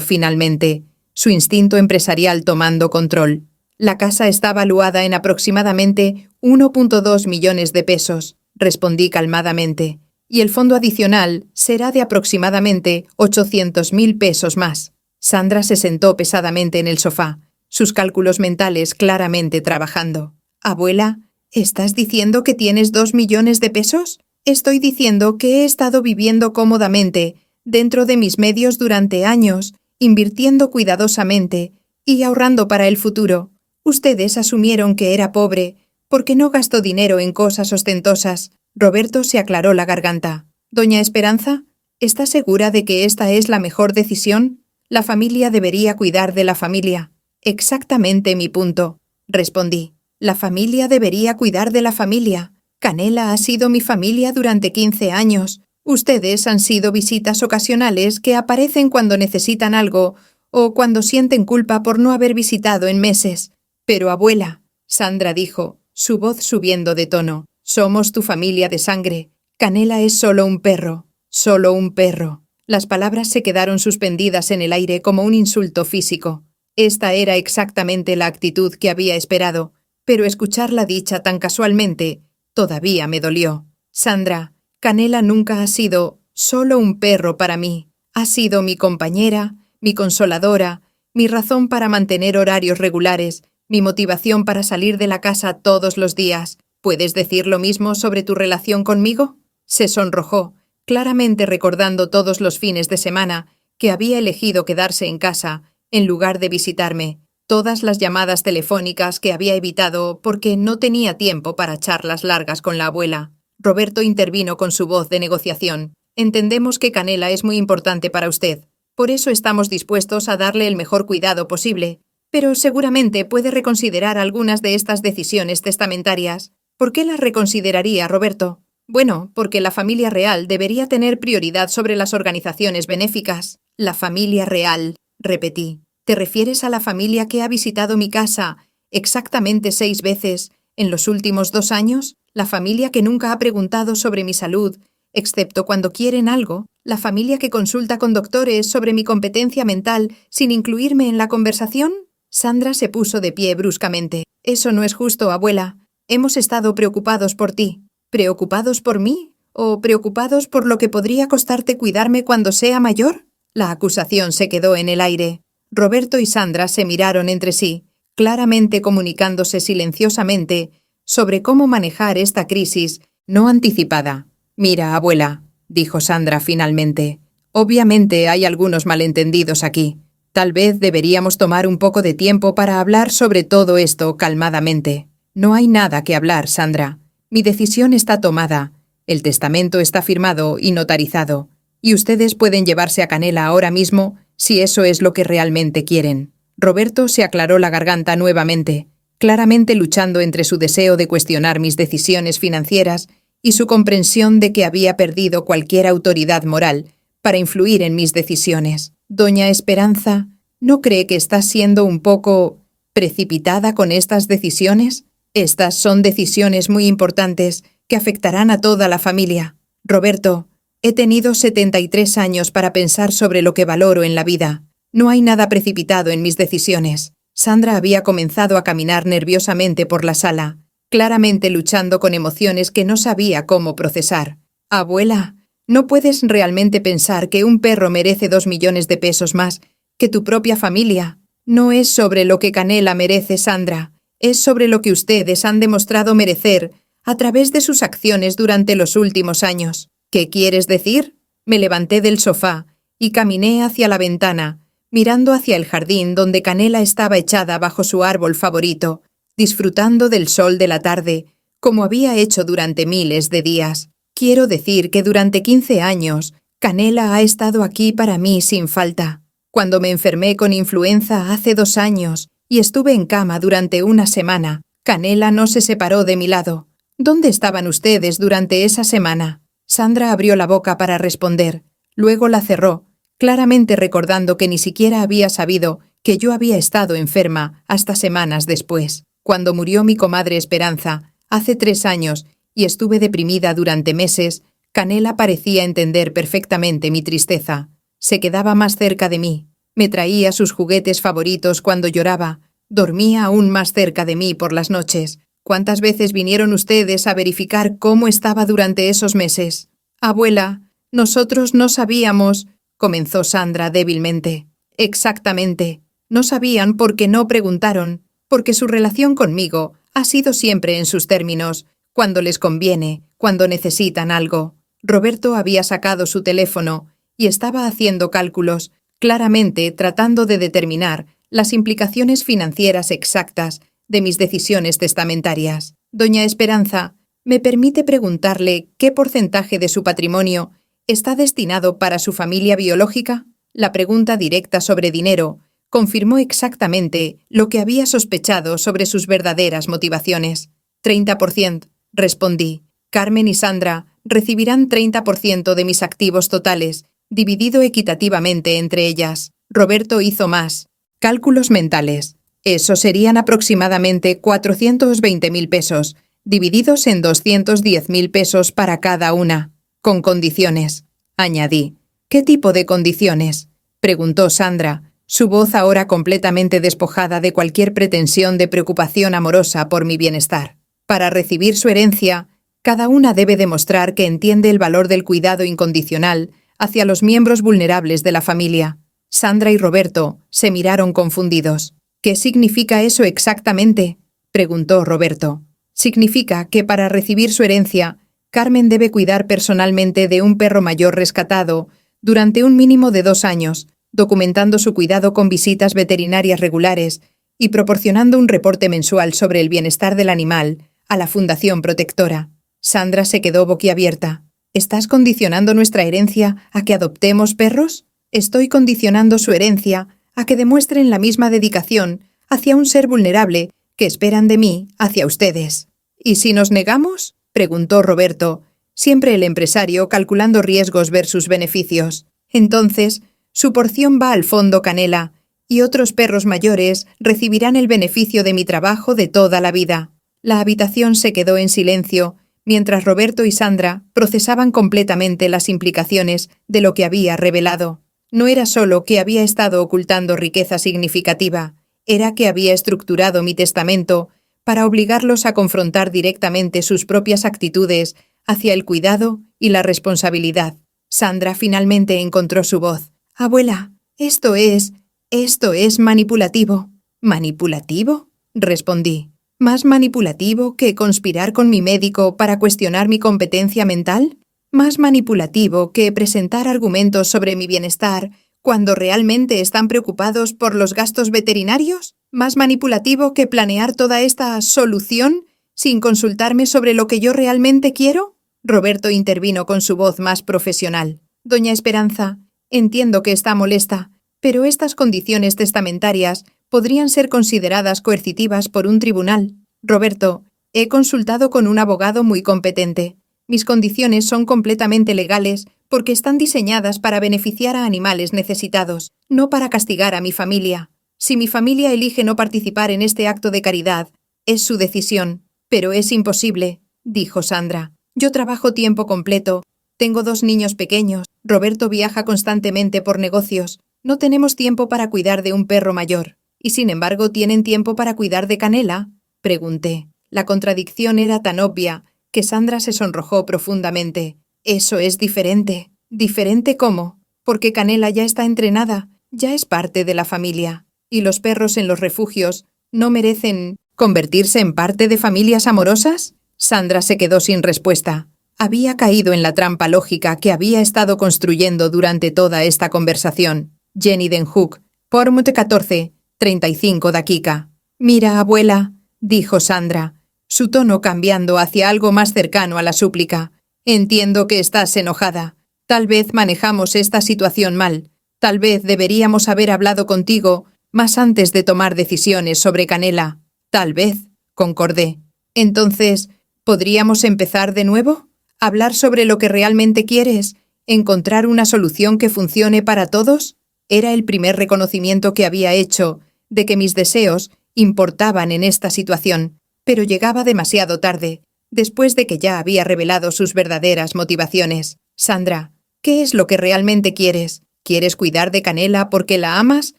finalmente, su instinto empresarial tomando control. La casa está valuada en aproximadamente 1,2 millones de pesos, respondí calmadamente, y el fondo adicional será de aproximadamente 800,000 pesos más. Sandra se sentó pesadamente en el sofá, sus cálculos mentales claramente trabajando. Abuela, ¿estás diciendo que tienes 2 millones de pesos? Estoy diciendo que he estado viviendo cómodamente dentro de mis medios durante años, invirtiendo cuidadosamente y ahorrando para el futuro. Ustedes asumieron que era pobre porque no gastó dinero en cosas ostentosas. Roberto se aclaró la garganta. Doña Esperanza, ¿está segura de que esta es la mejor decisión? La familia debería cuidar de la familia. Exactamente mi punto, respondí. La familia debería cuidar de la familia. Canela ha sido mi familia durante 15 años. Ustedes han sido visitas ocasionales que aparecen cuando necesitan algo o cuando sienten culpa por no haber visitado en meses. Pero abuela, Sandra dijo, su voz subiendo de tono, somos tu familia de sangre. Canela es solo un perro, solo un perro. Las palabras se quedaron suspendidas en el aire como un insulto físico. Esta era exactamente la actitud que había esperado, pero escucharla dicha tan casualmente todavía me dolió. Sandra, Canela nunca ha sido solo un perro para mí. Ha sido mi compañera, mi consoladora, mi razón para mantener horarios regulares, mi motivación para salir de la casa todos los días. ¿Puedes decir lo mismo sobre tu relación conmigo? Se sonrojó, claramente recordando todos los fines de semana que había elegido quedarse en casa en lugar de visitarme, todas las llamadas telefónicas que había evitado porque no tenía tiempo para charlas largas con la abuela. Roberto intervino con su voz de negociación. Entendemos que Canela es muy importante para usted. Por eso estamos dispuestos a darle el mejor cuidado posible. Pero seguramente puede reconsiderar algunas de estas decisiones testamentarias. ¿Por qué las reconsideraría, Roberto? Bueno, porque la familia real debería tener prioridad sobre las organizaciones benéficas. La familia real, repetí. ¿Te refieres a la familia que ha visitado mi casa exactamente 6 veces en los últimos 2 años? ¿La familia que nunca ha preguntado sobre mi salud, excepto cuando quieren algo? ¿La familia que consulta con doctores sobre mi competencia mental sin incluirme en la conversación? Sandra se puso de pie bruscamente. Eso no es justo, abuela. Hemos estado preocupados por ti. ¿Preocupados por mí? ¿O preocupados por lo que podría costarte cuidarme cuando sea mayor? La acusación se quedó en el aire. Roberto y Sandra se miraron entre sí, claramente comunicándose silenciosamente sobre cómo manejar esta crisis no anticipada. Mira, abuela, dijo Sandra finalmente. Obviamente hay algunos malentendidos aquí. Tal vez deberíamos tomar un poco de tiempo para hablar sobre todo esto calmadamente. No hay nada que hablar, Sandra. Mi decisión está tomada. El testamento está firmado y notarizado. Y ustedes pueden llevarse a Canela ahora mismo si eso es lo que realmente quieren. Roberto se aclaró la garganta nuevamente, claramente luchando entre su deseo de cuestionar mis decisiones financieras y su comprensión de que había perdido cualquier autoridad moral para influir en mis decisiones. Doña Esperanza, ¿no cree que está siendo un poco precipitada con estas decisiones? Estas son decisiones muy importantes que afectarán a toda la familia. Roberto, he tenido 73 años para pensar sobre lo que valoro en la vida. No hay nada precipitado en mis decisiones. Sandra había comenzado a caminar nerviosamente por la sala, claramente luchando con emociones que no sabía cómo procesar. Abuela, ¿no puedes realmente pensar que un perro merece 2 millones de pesos más que tu propia familia? No es sobre lo que Canela merece, Sandra. Es sobre lo que ustedes han demostrado merecer a través de sus acciones durante los últimos años. ¿Qué quieres decir? Me levanté del sofá y caminé hacia la ventana, mirando hacia el jardín donde Canela estaba echada bajo su árbol favorito, disfrutando del sol de la tarde, como había hecho durante miles de días. Quiero decir que durante 15 años, Canela ha estado aquí para mí sin falta. Cuando me enfermé con influenza hace 2 años y estuve en cama durante una semana, Canela no se separó de mi lado. ¿Dónde estaban ustedes durante esa semana? Sandra abrió la boca para responder, luego la cerró, claramente recordando que ni siquiera había sabido que yo había estado enferma hasta semanas después. Cuando murió mi comadre Esperanza, hace 3 años, y estuve deprimida durante meses, Canela parecía entender perfectamente mi tristeza. Se quedaba más cerca de mí, me traía sus juguetes favoritos cuando lloraba, dormía aún más cerca de mí por las noches. ¿Cuántas veces vinieron ustedes a verificar cómo estaba durante esos meses? Abuela, nosotros no sabíamos, comenzó Sandra débilmente. Exactamente. No sabían porque no preguntaron, porque su relación conmigo ha sido siempre en sus términos, cuando les conviene, cuando necesitan algo. Roberto había sacado su teléfono y estaba haciendo cálculos, claramente tratando de determinar las implicaciones financieras exactas de mis decisiones testamentarias. Doña Esperanza, ¿me permite preguntarle qué porcentaje de su patrimonio está destinado para su familia biológica? La pregunta directa sobre dinero confirmó exactamente lo que había sospechado sobre sus verdaderas motivaciones. 30%, respondí. Carmen y Sandra recibirán 30% de mis activos totales, dividido equitativamente entre ellas. Roberto hizo más. Cálculos mentales. Eso serían aproximadamente 420.000 pesos, divididos en 210.000 pesos para cada una, con condiciones. Añadí. ¿Qué tipo de condiciones? Preguntó Sandra, su voz ahora completamente despojada de cualquier pretensión de preocupación amorosa por mi bienestar. Para recibir su herencia, cada una debe demostrar que entiende el valor del cuidado incondicional hacia los miembros vulnerables de la familia. Sandra y Roberto se miraron confundidos. ¿Qué significa eso exactamente?, preguntó Roberto. Significa que para recibir su herencia, Carmen debe cuidar personalmente de un perro mayor rescatado durante un mínimo de 2 años, documentando su cuidado con visitas veterinarias regulares y proporcionando un reporte mensual sobre el bienestar del animal a la Fundación Protectora. Sandra se quedó boquiabierta. ¿Estás condicionando nuestra herencia a que adoptemos perros? Estoy condicionando su herencia a que demuestren la misma dedicación hacia un ser vulnerable que esperan de mí hacia ustedes. ¿Y si nos negamos?, preguntó Roberto, Siempre el empresario calculando riesgos versus beneficios. Entonces, su porción va al fondo Canela, y otros perros mayores recibirán el beneficio de mi trabajo de toda la vida. La habitación se quedó en silencio, mientras Roberto y Sandra procesaban completamente las implicaciones de lo que había revelado. No era solo que había estado ocultando riqueza significativa, era que había estructurado mi testamento para obligarlos a confrontar directamente sus propias actitudes hacia el cuidado y la responsabilidad. Sandra finalmente encontró su voz. «Abuela, esto es manipulativo». «¿Manipulativo?», respondí. ¿Más manipulativo que conspirar con mi médico para cuestionar mi competencia mental? ¿Más manipulativo que presentar argumentos sobre mi bienestar cuando realmente están preocupados por los gastos veterinarios? ¿Más manipulativo que planear toda esta solución sin consultarme sobre lo que yo realmente quiero? Roberto intervino con su voz más profesional. Doña Esperanza, entiendo que está molesta, pero estas condiciones testamentarias podrían ser consideradas coercitivas por un tribunal. Roberto, he consultado con un abogado muy competente. Mis condiciones son completamente legales porque están diseñadas para beneficiar a animales necesitados, no para castigar a mi familia. Si mi familia elige no participar en este acto de caridad, es su decisión. Pero es imposible, dijo Sandra. Yo trabajo tiempo completo. Tengo 2 niños pequeños. Roberto viaja constantemente por negocios. No tenemos tiempo para cuidar de un perro mayor. ¿Y sin embargo tienen tiempo para cuidar de Canela?, pregunté. La contradicción era tan obvia que Sandra se sonrojó profundamente. Eso es diferente. ¿Diferente cómo? Porque Canela ya está entrenada, ya es parte de la familia. Y los perros en los refugios no merecen convertirse en parte de familias amorosas. Sandra se quedó sin respuesta. Había caído en la trampa lógica que había estado construyendo durante toda esta conversación. Jenny Den Hook, Pormut 14, 35 Dakika. «Mira, abuela», dijo Sandra, su tono cambiando hacia algo más cercano a la súplica. «Entiendo que estás enojada. Tal vez manejamos esta situación mal. Tal vez deberíamos haber hablado contigo más antes de tomar decisiones sobre Canela. Tal vez», concordé. «Entonces, ¿podríamos empezar de nuevo? ¿Hablar sobre lo que realmente quieres? ¿Encontrar una solución que funcione para todos?» Era el primer reconocimiento que había hecho de que mis deseos importaban en esta situación, pero llegaba demasiado tarde, después de que ya había revelado sus verdaderas motivaciones. «Sandra, ¿qué es lo que realmente quieres? ¿Quieres cuidar de Canela porque la amas?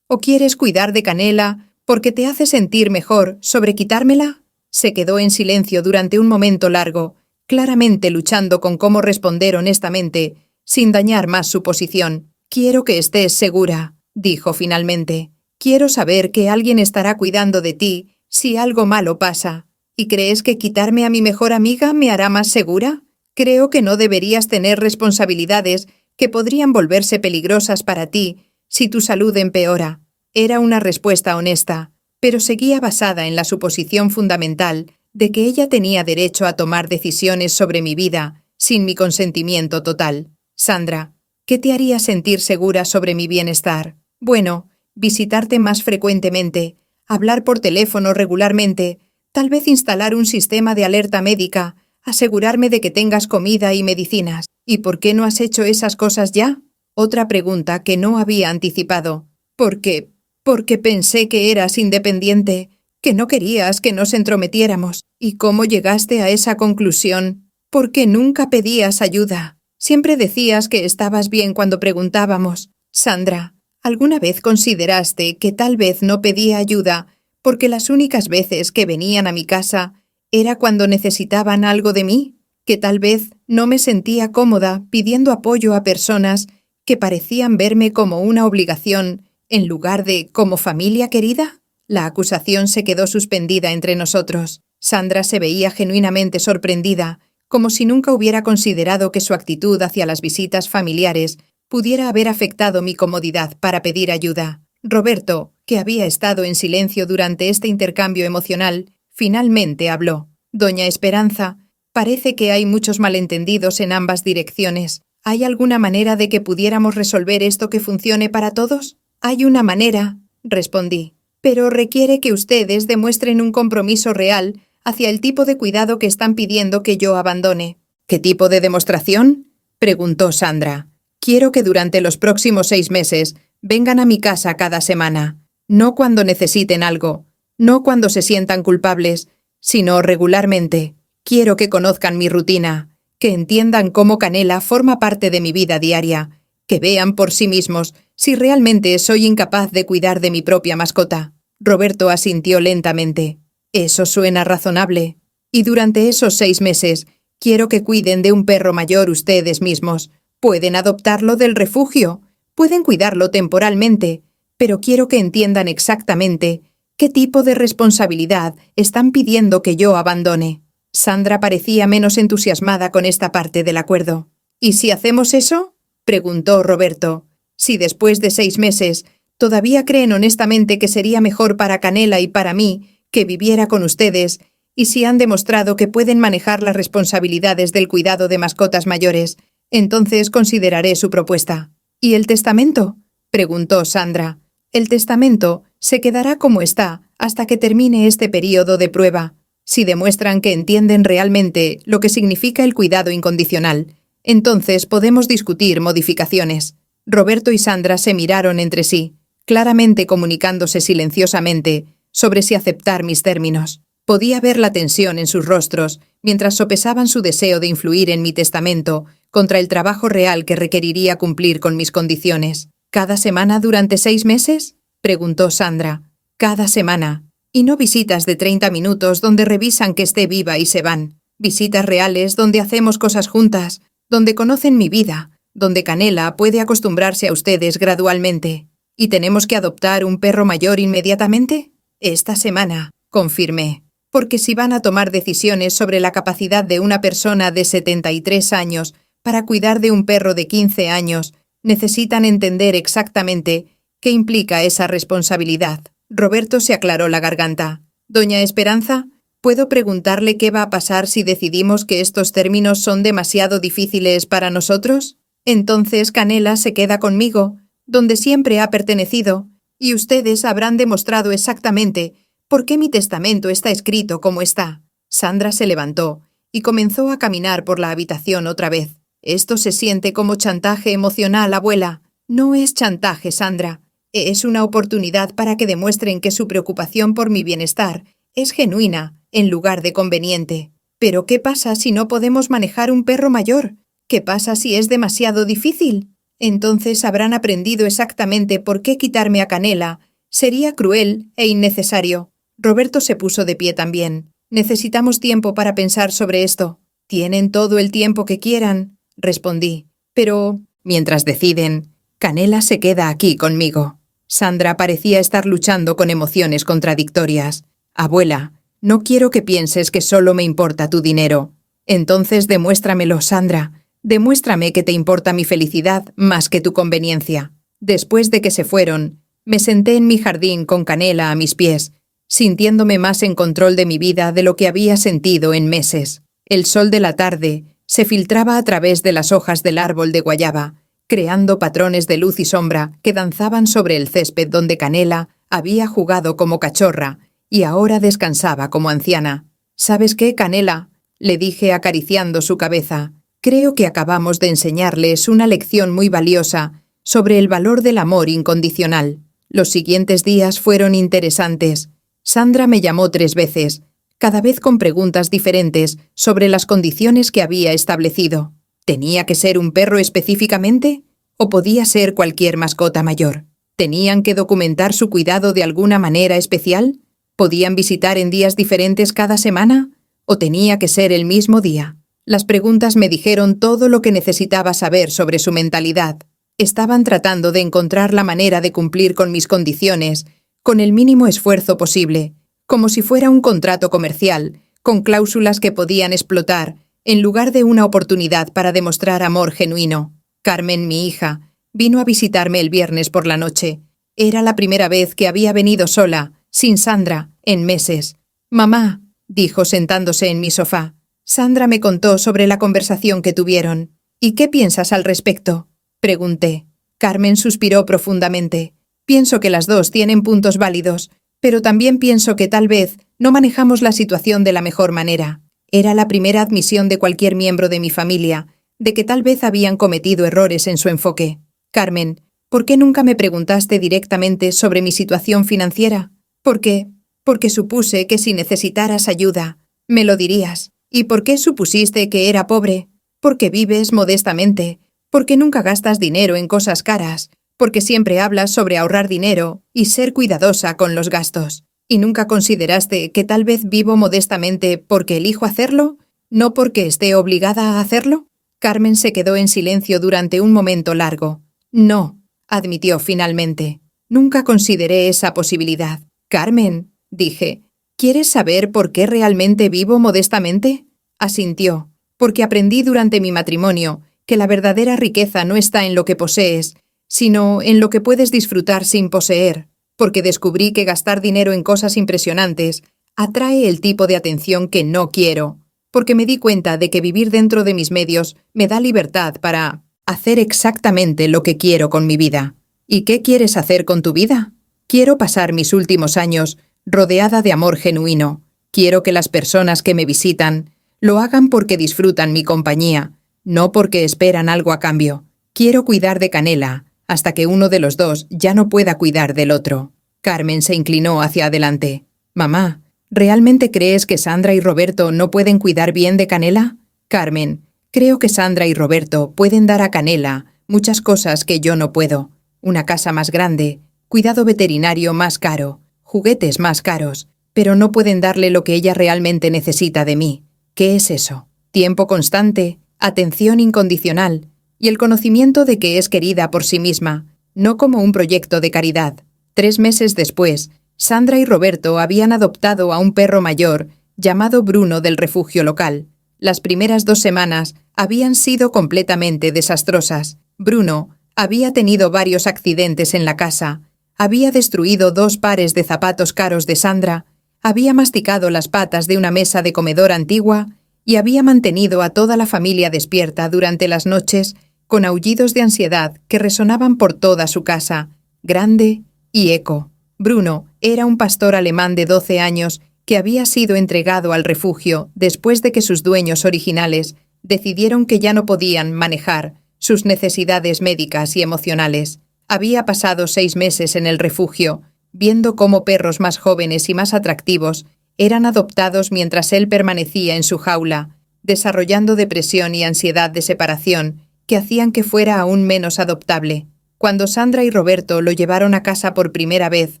¿O quieres cuidar de Canela porque te hace sentir mejor sobre quitármela?» Se quedó en silencio durante un momento largo, claramente luchando con cómo responder honestamente, sin dañar más su posición. «Quiero que estés segura», dijo finalmente. «Quiero saber que alguien estará cuidando de ti si algo malo pasa. ¿Y crees que quitarme a mi mejor amiga me hará más segura? Creo que no deberías tener responsabilidades que podrían volverse peligrosas para ti si tu salud empeora». Era una respuesta honesta, pero seguía basada en la suposición fundamental de que ella tenía derecho a tomar decisiones sobre mi vida sin mi consentimiento total. «Sandra, ¿qué te haría sentir segura sobre mi bienestar?» «Bueno, visitarte más frecuentemente, hablar por teléfono regularmente, tal vez instalar un sistema de alerta médica, asegurarme de que tengas comida y medicinas». «¿Y por qué no has hecho esas cosas ya?», otra pregunta que no había anticipado. Porque pensé que eras independiente, que no querías que nos entrometiéramos». «¿Y cómo llegaste a esa conclusión?» «Porque nunca pedías ayuda. Siempre decías que estabas bien cuando preguntábamos». «Sandra, ¿alguna vez consideraste que tal vez no pedía ayuda porque las únicas veces que venían a mi casa era cuando necesitaban algo de mí? ¿Que tal vez no me sentía cómoda pidiendo apoyo a personas que parecían verme como una obligación en lugar de como familia querida?» La acusación se quedó suspendida entre nosotros. Sandra se veía genuinamente sorprendida, como si nunca hubiera considerado que su actitud hacia las visitas familiares pudiera haber afectado mi comodidad para pedir ayuda. Roberto, que había estado en silencio durante este intercambio emocional, finalmente habló. «Doña Esperanza, parece que hay muchos malentendidos en ambas direcciones. ¿Hay alguna manera de que pudiéramos resolver esto que funcione para todos?» «Hay una manera», respondí, «pero requiere que ustedes demuestren un compromiso real hacia el tipo de cuidado que están pidiendo que yo abandone». ¿Qué tipo de demostración? Preguntó Sandra. Quiero que durante los próximos 6 meses vengan a mi casa cada semana. No cuando necesiten algo, no cuando se sientan culpables, sino regularmente. Quiero que conozcan mi rutina, que entiendan cómo Canela forma parte de mi vida diaria, que vean por sí mismos si realmente soy incapaz de cuidar de mi propia mascota. Roberto asintió lentamente. Eso suena razonable. Y durante esos 6 meses, quiero que cuiden de un perro mayor ustedes mismos. Pueden adoptarlo del refugio, pueden cuidarlo temporalmente, pero quiero que entiendan exactamente qué tipo de responsabilidad están pidiendo que yo abandone. Sandra parecía menos entusiasmada con esta parte del acuerdo. ¿Y si hacemos eso? Preguntó Roberto. Si después de 6 meses todavía creen honestamente que sería mejor para Canela y para mí que viviera con ustedes, y si han demostrado que pueden manejar las responsabilidades del cuidado de mascotas mayores, entonces consideraré su propuesta. ¿Y el testamento? Preguntó Sandra. El testamento se quedará como está hasta que termine este período de prueba. Si demuestran que entienden realmente lo que significa el cuidado incondicional, entonces podemos discutir modificaciones. Roberto y Sandra se miraron entre sí, claramente comunicándose silenciosamente sobre si aceptar mis términos. Podía ver la tensión en sus rostros mientras sopesaban su deseo de influir en mi testamento contra el trabajo real que requeriría cumplir con mis condiciones. ¿Cada semana durante 6 meses? Preguntó Sandra. Cada semana. Y no visitas de 30 minutos donde revisan que esté viva y se van. Visitas reales donde hacemos cosas juntas, donde conocen mi vida, donde Canela puede acostumbrarse a ustedes gradualmente. ¿Y tenemos que adoptar un perro mayor inmediatamente? Esta semana, confirmé. Porque si van a tomar decisiones sobre la capacidad de una persona de 73 años para cuidar de un perro de 15 años, necesitan entender exactamente qué implica esa responsabilidad. Roberto se aclaró la garganta. Doña Esperanza, ¿puedo preguntarle qué va a pasar si decidimos que estos términos son demasiado difíciles para nosotros? Entonces Canela se queda conmigo, donde siempre ha pertenecido, y ustedes habrán demostrado exactamente por qué mi testamento está escrito como está. Sandra se levantó y comenzó a caminar por la habitación otra vez. Esto se siente como chantaje emocional, abuela. No es chantaje, Sandra. Es una oportunidad para que demuestren que su preocupación por mi bienestar es genuina, en lugar de conveniente. Pero ¿qué pasa si no podemos manejar un perro mayor? ¿Qué pasa si es demasiado difícil? Entonces habrán aprendido exactamente por qué quitarme a Canela sería cruel e innecesario. Roberto se puso de pie también. Necesitamos tiempo para pensar sobre esto. Tienen todo el tiempo que quieran, respondí. Pero, mientras deciden, Canela se queda aquí conmigo. Sandra parecía estar luchando con emociones contradictorias. Abuela, no quiero que pienses que solo me importa tu dinero. Entonces demuéstramelo, Sandra. Demuéstrame que te importa mi felicidad más que tu conveniencia. Después de que se fueron, me senté en mi jardín con Canela a mis pies, sintiéndome más en control de mi vida de lo que había sentido en meses. El sol de la tarde se filtraba a través de las hojas del árbol de guayaba, creando patrones de luz y sombra que danzaban sobre el césped donde Canela había jugado como cachorra y ahora descansaba como anciana. ¿Sabes qué, Canela?, le dije acariciando su cabeza. Creo que acabamos de enseñarles una lección muy valiosa sobre el valor del amor incondicional. Los siguientes días fueron interesantes. Sandra me llamó 3 veces, cada vez con preguntas diferentes sobre las condiciones que había establecido. ¿Tenía que ser un perro específicamente? ¿O podía ser cualquier mascota mayor? ¿Tenían que documentar su cuidado de alguna manera especial? ¿Podían visitar en días diferentes cada semana? ¿O tenía que ser el mismo día? Las preguntas me dijeron todo lo que necesitaba saber sobre su mentalidad. Estaban tratando de encontrar la manera de cumplir con mis condiciones, con el mínimo esfuerzo posible, como si fuera un contrato comercial, con cláusulas que podían explotar, en lugar de una oportunidad para demostrar amor genuino. Carmen, mi hija, vino a visitarme el viernes por la noche. Era la primera vez que había venido sola, sin Sandra, en meses. «Mamá», dijo sentándose en mi sofá. Sandra me contó sobre la conversación que tuvieron. «¿Y qué piensas al respecto?», pregunté. Carmen suspiró profundamente. «Pienso que las dos tienen puntos válidos, pero también pienso que tal vez no manejamos la situación de la mejor manera. Era la primera admisión de cualquier miembro de mi familia de que tal vez habían cometido errores en su enfoque. Carmen, ¿por qué nunca me preguntaste directamente sobre mi situación financiera? ¿Por qué? Porque supuse que si necesitaras ayuda, me lo dirías. ¿Y por qué supusiste que era pobre? Porque vives modestamente, porque nunca gastas dinero en cosas caras, porque siempre hablas sobre ahorrar dinero y ser cuidadosa con los gastos. ¿Y nunca consideraste que tal vez vivo modestamente porque elijo hacerlo, no porque esté obligada a hacerlo? Carmen se quedó en silencio durante un momento largo. No, admitió finalmente. Nunca consideré esa posibilidad. Carmen, dije, ¿quieres saber por qué realmente vivo modestamente? Asintió. Porque aprendí durante mi matrimonio que la verdadera riqueza no está en lo que posees, sino en lo que puedes disfrutar sin poseer. Porque descubrí que gastar dinero en cosas impresionantes atrae el tipo de atención que no quiero. Porque me di cuenta de que vivir dentro de mis medios me da libertad para hacer exactamente lo que quiero con mi vida. ¿Y qué quieres hacer con tu vida? Quiero pasar mis últimos años rodeada de amor genuino. Quiero que las personas que me visitan lo hagan porque disfrutan mi compañía, no porque esperan algo a cambio. Quiero cuidar de Canela hasta que uno de los dos ya no pueda cuidar del otro. Carmen se inclinó hacia adelante. Mamá, ¿realmente crees que Sandra y Roberto no pueden cuidar bien de Canela? Carmen, creo que Sandra y Roberto pueden dar a Canela muchas cosas que yo no puedo. Una casa más grande, cuidado veterinario más caro, juguetes más caros, pero no pueden darle lo que ella realmente necesita de mí. ¿Qué es eso? Tiempo constante, atención incondicional y el conocimiento de que es querida por sí misma, no como un proyecto de caridad. 3 meses después, Sandra y Roberto habían adoptado a un perro mayor llamado Bruno del refugio local. Las primeras 2 semanas habían sido completamente desastrosas. Bruno había tenido varios accidentes en la casa, había destruido 2 pares de zapatos caros de Sandra, había masticado las patas de una mesa de comedor antigua y había mantenido a toda la familia despierta durante las noches con aullidos de ansiedad que resonaban por toda su casa, grande y eco. Bruno era un pastor alemán de 12 años que había sido entregado al refugio después de que sus dueños originales decidieron que ya no podían manejar sus necesidades médicas y emocionales. Había pasado 6 meses en el refugio, viendo cómo perros más jóvenes y más atractivos eran adoptados mientras él permanecía en su jaula, desarrollando depresión y ansiedad de separación que hacían que fuera aún menos adoptable. Cuando Sandra y Roberto lo llevaron a casa por primera vez,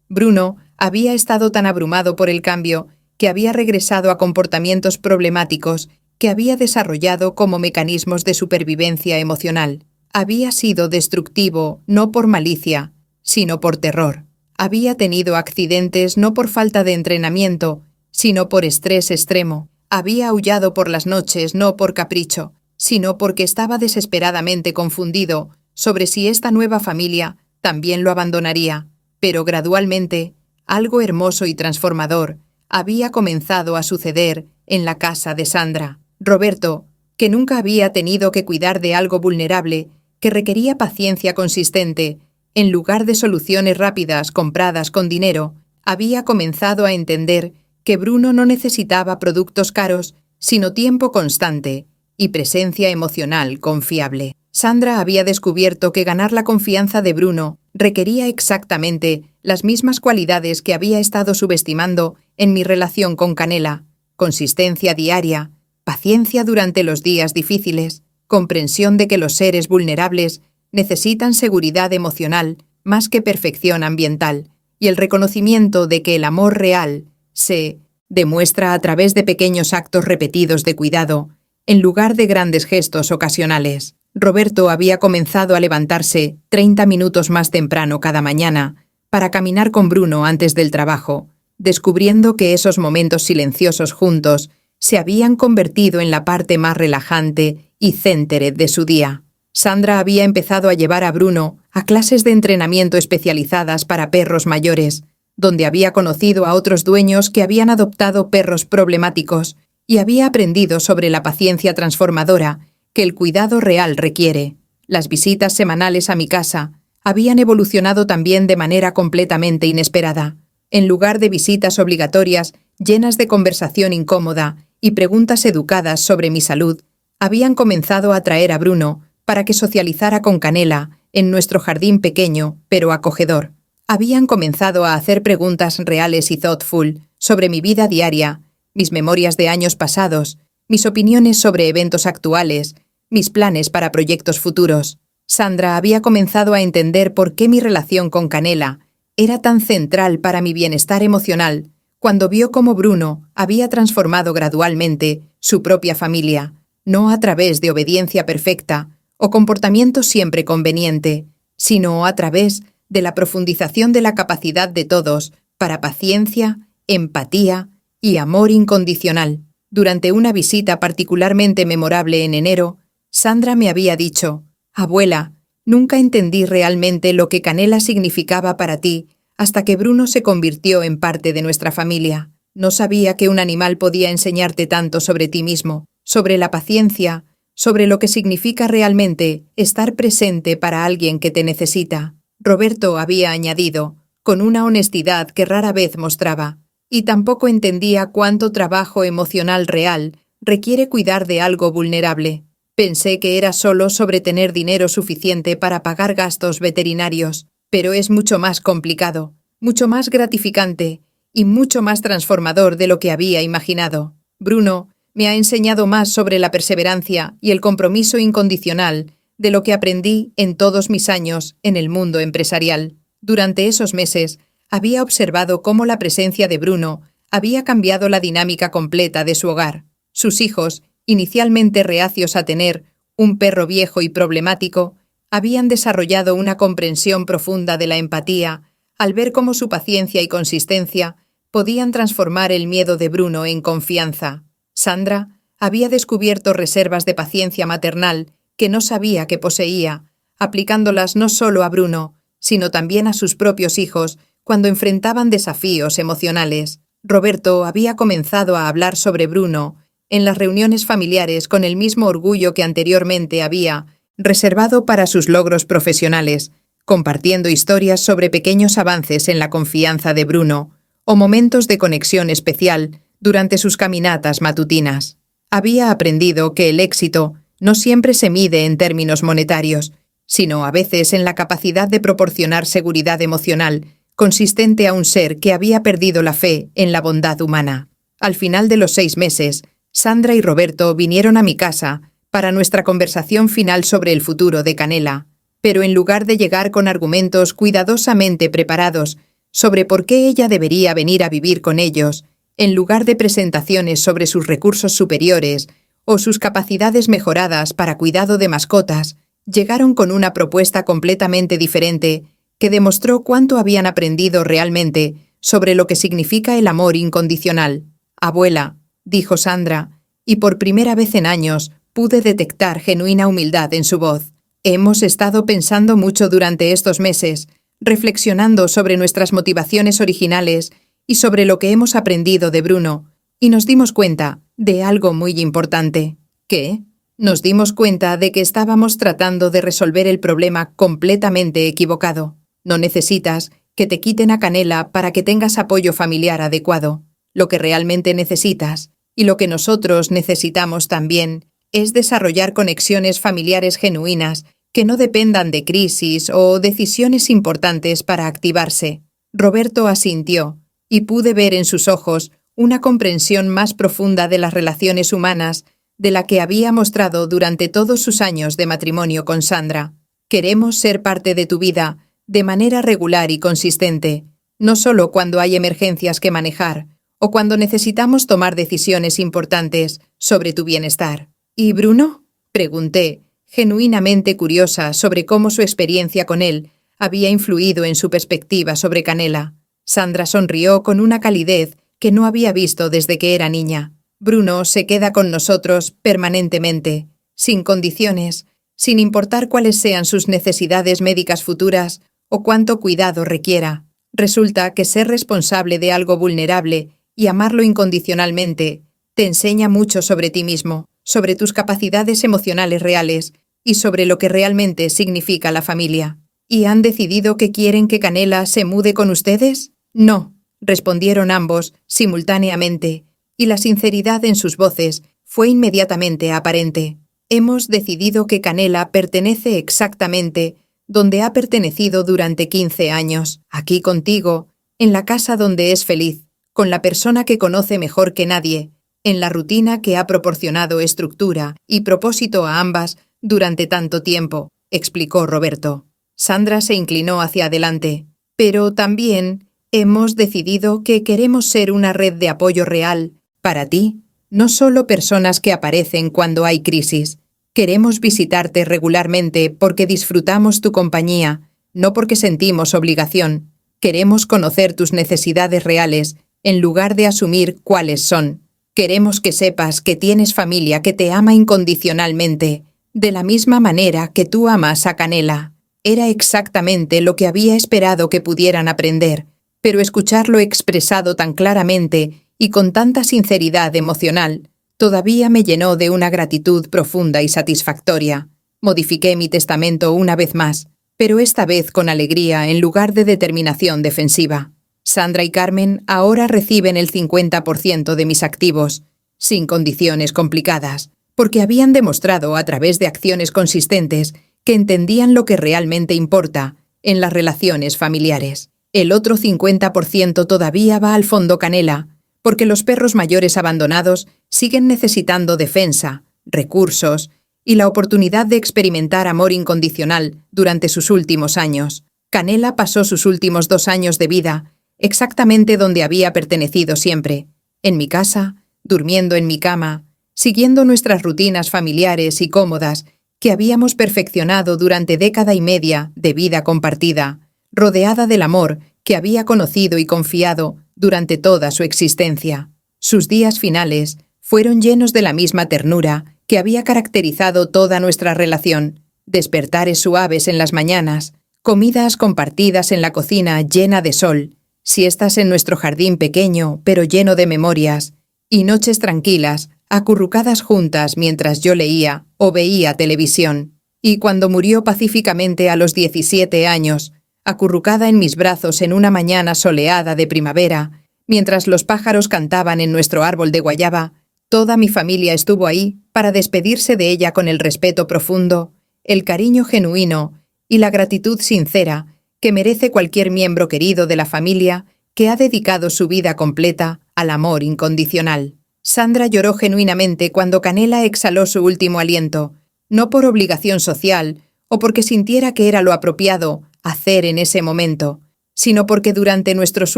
Bruno había estado tan abrumado por el cambio que había regresado a comportamientos problemáticos que había desarrollado como mecanismos de supervivencia emocional. Había sido destructivo no por malicia, sino por terror. Había tenido accidentes no por falta de entrenamiento, sino por estrés extremo. Había aullado por las noches no por capricho, sino porque estaba desesperadamente confundido sobre si esta nueva familia también lo abandonaría. Pero gradualmente, algo hermoso y transformador había comenzado a suceder en la casa de Sandra. Roberto, que nunca había tenido que cuidar de algo vulnerable, que requería paciencia consistente, en lugar de soluciones rápidas compradas con dinero, había comenzado a entender que Bruno no necesitaba productos caros, sino tiempo constante y presencia emocional confiable. Sandra había descubierto que ganar la confianza de Bruno requería exactamente las mismas cualidades que había estado subestimando en mi relación con Canela: consistencia diaria, paciencia durante los días difíciles, comprensión de que los seres vulnerables necesitan seguridad emocional más que perfección ambiental, y el reconocimiento de que el amor real se demuestra a través de pequeños actos repetidos de cuidado, en lugar de grandes gestos ocasionales. Roberto había comenzado a levantarse 30 minutos más temprano cada mañana para caminar con Bruno antes del trabajo, descubriendo que esos momentos silenciosos juntos se habían convertido en la parte más relajante y céntere de su día. Sandra había empezado a llevar a Bruno a clases de entrenamiento especializadas para perros mayores, donde había conocido a otros dueños que habían adoptado perros problemáticos y había aprendido sobre la paciencia transformadora que el cuidado real requiere. Las visitas semanales a mi casa habían evolucionado también de manera completamente inesperada. En lugar de visitas obligatorias llenas de conversación incómoda y preguntas educadas sobre mi salud habían comenzado a atraer a Bruno para que socializara con Canela en nuestro jardín pequeño pero acogedor. Habían comenzado a hacer preguntas reales y thoughtful sobre mi vida diaria, mis memorias de años pasados, mis opiniones sobre eventos actuales, mis planes para proyectos futuros. Sandra había comenzado a entender por qué mi relación con Canela era tan central para mi bienestar emocional cuando vio cómo Bruno había transformado gradualmente su propia familia, no a través de obediencia perfecta o comportamiento siempre conveniente, sino a través de la profundización de la capacidad de todos para paciencia, empatía y amor incondicional. Durante una visita particularmente memorable en enero, Sandra me había dicho: «Abuela, nunca entendí realmente lo que Canela significaba para ti hasta que Bruno se convirtió en parte de nuestra familia. No sabía que un animal podía enseñarte tanto sobre ti mismo, sobre la paciencia, sobre lo que significa realmente estar presente para alguien que te necesita». Roberto había añadido, con una honestidad que rara vez mostraba, y tampoco entendía cuánto trabajo emocional real requiere cuidar de algo vulnerable. Pensé que era solo sobre tener dinero suficiente para pagar gastos veterinarios, pero es mucho más complicado, mucho más gratificante y mucho más transformador de lo que había imaginado. Bruno me ha enseñado más sobre la perseverancia y el compromiso incondicional de lo que aprendí en todos mis años en el mundo empresarial. Durante esos meses, había observado cómo la presencia de Bruno había cambiado la dinámica completa de su hogar. Sus hijos, inicialmente reacios a tener un perro viejo y problemático, habían desarrollado una comprensión profunda de la empatía al ver cómo su paciencia y consistencia podían transformar el miedo de Bruno en confianza. Sandra había descubierto reservas de paciencia maternal que no sabía que poseía, aplicándolas no solo a Bruno, sino también a sus propios hijos cuando enfrentaban desafíos emocionales. Roberto había comenzado a hablar sobre Bruno en las reuniones familiares con el mismo orgullo que anteriormente había reservado para sus logros profesionales, compartiendo historias sobre pequeños avances en la confianza de Bruno o momentos de conexión especial durante sus caminatas matutinas. Había aprendido que el éxito no siempre se mide en términos monetarios, sino a veces en la capacidad de proporcionar seguridad emocional consistente a un ser que había perdido la fe en la bondad humana. Al final de los 6 meses, Sandra y Roberto vinieron a mi casa para nuestra conversación final sobre el futuro de Canela, pero en lugar de llegar con argumentos cuidadosamente preparados sobre por qué ella debería venir a vivir con ellos, en lugar de presentaciones sobre sus recursos superiores o sus capacidades mejoradas para cuidado de mascotas, llegaron con una propuesta completamente diferente que demostró cuánto habían aprendido realmente sobre lo que significa el amor incondicional. «Abuela», dijo Sandra, y por primera vez en años pude detectar genuina humildad en su voz. «Hemos estado pensando mucho durante estos meses, reflexionando sobre nuestras motivaciones originales y sobre lo que hemos aprendido de Bruno, y nos dimos cuenta de algo muy importante». «¿Qué?» Nos dimos cuenta de que estábamos tratando de resolver el problema completamente equivocado. No necesitas que te quiten a Canela para que tengas apoyo familiar adecuado. Lo que realmente necesitas, y lo que nosotros necesitamos también, es desarrollar conexiones familiares genuinas que no dependan de crisis o decisiones importantes para activarse. Roberto asintió, y pude ver en sus ojos una comprensión más profunda de las relaciones humanas de la que había mostrado durante todos sus años de matrimonio con Sandra. Queremos ser parte de tu vida de manera regular y consistente, no solo cuando hay emergencias que manejar o cuando necesitamos tomar decisiones importantes sobre tu bienestar. ¿Y Bruno?, pregunté, genuinamente curiosa sobre cómo su experiencia con él había influido en su perspectiva sobre Canela. Sandra sonrió con una calidez que no había visto desde que era niña. «Bruno se queda con nosotros permanentemente, sin condiciones, sin importar cuáles sean sus necesidades médicas futuras o cuánto cuidado requiera. Resulta que ser responsable de algo vulnerable y amarlo incondicionalmente te enseña mucho sobre ti mismo, sobre tus capacidades emocionales reales y sobre lo que realmente significa la familia». «¿Y han decidido que quieren que Canela se mude con ustedes?» «No», respondieron ambos simultáneamente, y la sinceridad en sus voces fue inmediatamente aparente. Hemos decidido que Canela pertenece exactamente donde ha pertenecido durante 15 años, aquí contigo, en la casa donde es feliz, con la persona que conoce mejor que nadie, en la rutina que ha proporcionado estructura y propósito a ambas durante tanto tiempo, explicó Roberto. Sandra se inclinó hacia adelante. Pero también hemos decidido que queremos ser una red de apoyo real para ti, no solo personas que aparecen cuando hay crisis. Queremos visitarte regularmente porque disfrutamos tu compañía, no porque sentimos obligación. Queremos conocer tus necesidades reales, en lugar de asumir cuáles son. Queremos que sepas que tienes familia que te ama incondicionalmente, de la misma manera que tú amas a Canela. Era exactamente lo que había esperado que pudieran aprender, pero escucharlo expresado tan claramente y con tanta sinceridad emocional todavía me llenó de una gratitud profunda y satisfactoria. Modifiqué mi testamento una vez más, pero esta vez con alegría en lugar de determinación defensiva. Sandra y Carmen ahora reciben el 50% de mis activos, sin condiciones complicadas, porque habían demostrado a través de acciones consistentes que entendían lo que realmente importa en las relaciones familiares. El otro 50% todavía va al fondo Canela, porque los perros mayores abandonados siguen necesitando defensa, recursos y la oportunidad de experimentar amor incondicional durante sus últimos años. Canela pasó sus últimos 2 años de vida exactamente donde había pertenecido siempre, en mi casa, durmiendo en mi cama, siguiendo nuestras rutinas familiares y cómodas que habíamos perfeccionado durante década y media de vida compartida, rodeada del amor que había conocido y confiado durante toda su existencia. Sus días finales fueron llenos de la misma ternura que había caracterizado toda nuestra relación, despertares suaves en las mañanas, comidas compartidas en la cocina llena de sol, siestas en nuestro jardín pequeño pero lleno de memorias, y noches tranquilas, acurrucadas juntas mientras yo leía o veía televisión. Y cuando murió pacíficamente a los 17 años, acurrucada en mis brazos en una mañana soleada de primavera, mientras los pájaros cantaban en nuestro árbol de guayaba, toda mi familia estuvo ahí para despedirse de ella con el respeto profundo, el cariño genuino y la gratitud sincera que merece cualquier miembro querido de la familia que ha dedicado su vida completa al amor incondicional. Sandra lloró genuinamente cuando Canela exhaló su último aliento, no por obligación social o porque sintiera que era lo apropiado hacer en ese momento, sino porque durante nuestros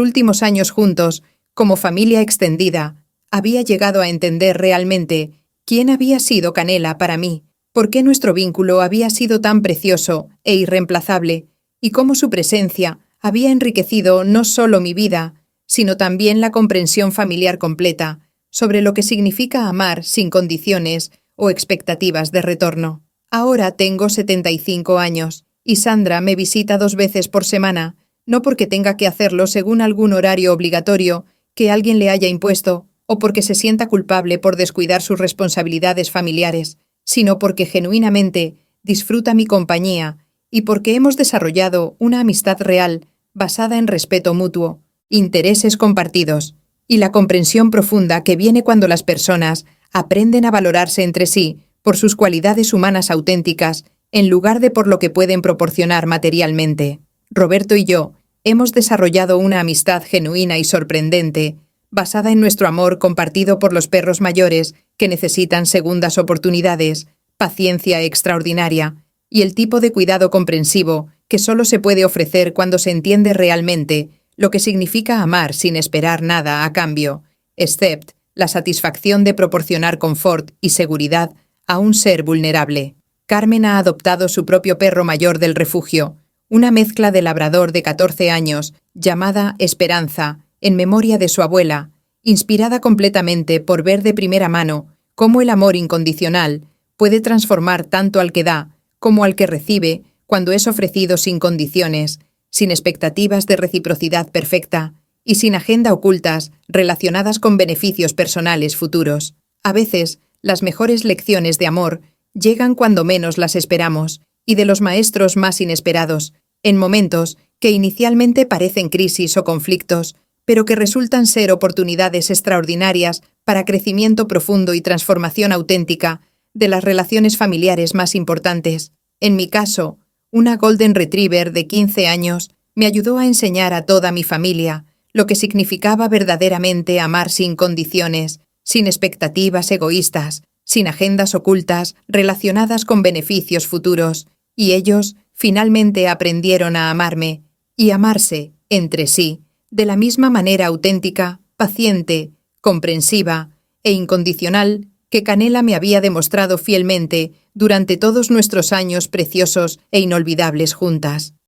últimos años juntos, como familia extendida, había llegado a entender realmente quién había sido Canela para mí, por qué nuestro vínculo había sido tan precioso e irreemplazable, y cómo su presencia había enriquecido no solo mi vida, sino también la comprensión familiar completa sobre lo que significa amar sin condiciones o expectativas de retorno. Ahora tengo 75 años y Sandra me visita 2 veces por semana, no porque tenga que hacerlo según algún horario obligatorio que alguien le haya impuesto o porque se sienta culpable por descuidar sus responsabilidades familiares, sino porque genuinamente disfruta mi compañía y porque hemos desarrollado una amistad real basada en respeto mutuo, intereses compartidos y la comprensión profunda que viene cuando las personas aprenden a valorarse entre sí por sus cualidades humanas auténticas en lugar de por lo que pueden proporcionar materialmente. Roberto y yo hemos desarrollado una amistad genuina y sorprendente, basada en nuestro amor compartido por los perros mayores que necesitan segundas oportunidades, paciencia extraordinaria y el tipo de cuidado comprensivo que solo se puede ofrecer cuando se entiende realmente lo que significa amar sin esperar nada a cambio, excepto la satisfacción de proporcionar confort y seguridad a un ser vulnerable. Carmen ha adoptado su propio perro mayor del refugio, una mezcla de labrador de 14 años, llamada Esperanza, en memoria de su abuela, inspirada completamente por ver de primera mano cómo el amor incondicional puede transformar tanto al que da como al que recibe cuando es ofrecido sin condiciones, sin expectativas de reciprocidad perfecta y sin agenda ocultas relacionadas con beneficios personales futuros. A veces, las mejores lecciones de amor llegan cuando menos las esperamos y de los maestros más inesperados, en momentos que inicialmente parecen crisis o conflictos, pero que resultan ser oportunidades extraordinarias para crecimiento profundo y transformación auténtica de las relaciones familiares más importantes. En mi caso, una Golden Retriever de 15 años me ayudó a enseñar a toda mi familia lo que significaba verdaderamente amar sin condiciones, sin expectativas egoístas, sin agendas ocultas relacionadas con beneficios futuros, y ellos finalmente aprendieron a amarme y amarse entre sí de la misma manera auténtica, paciente, comprensiva e incondicional que Canela me había demostrado fielmente durante todos nuestros años preciosos e inolvidables juntas.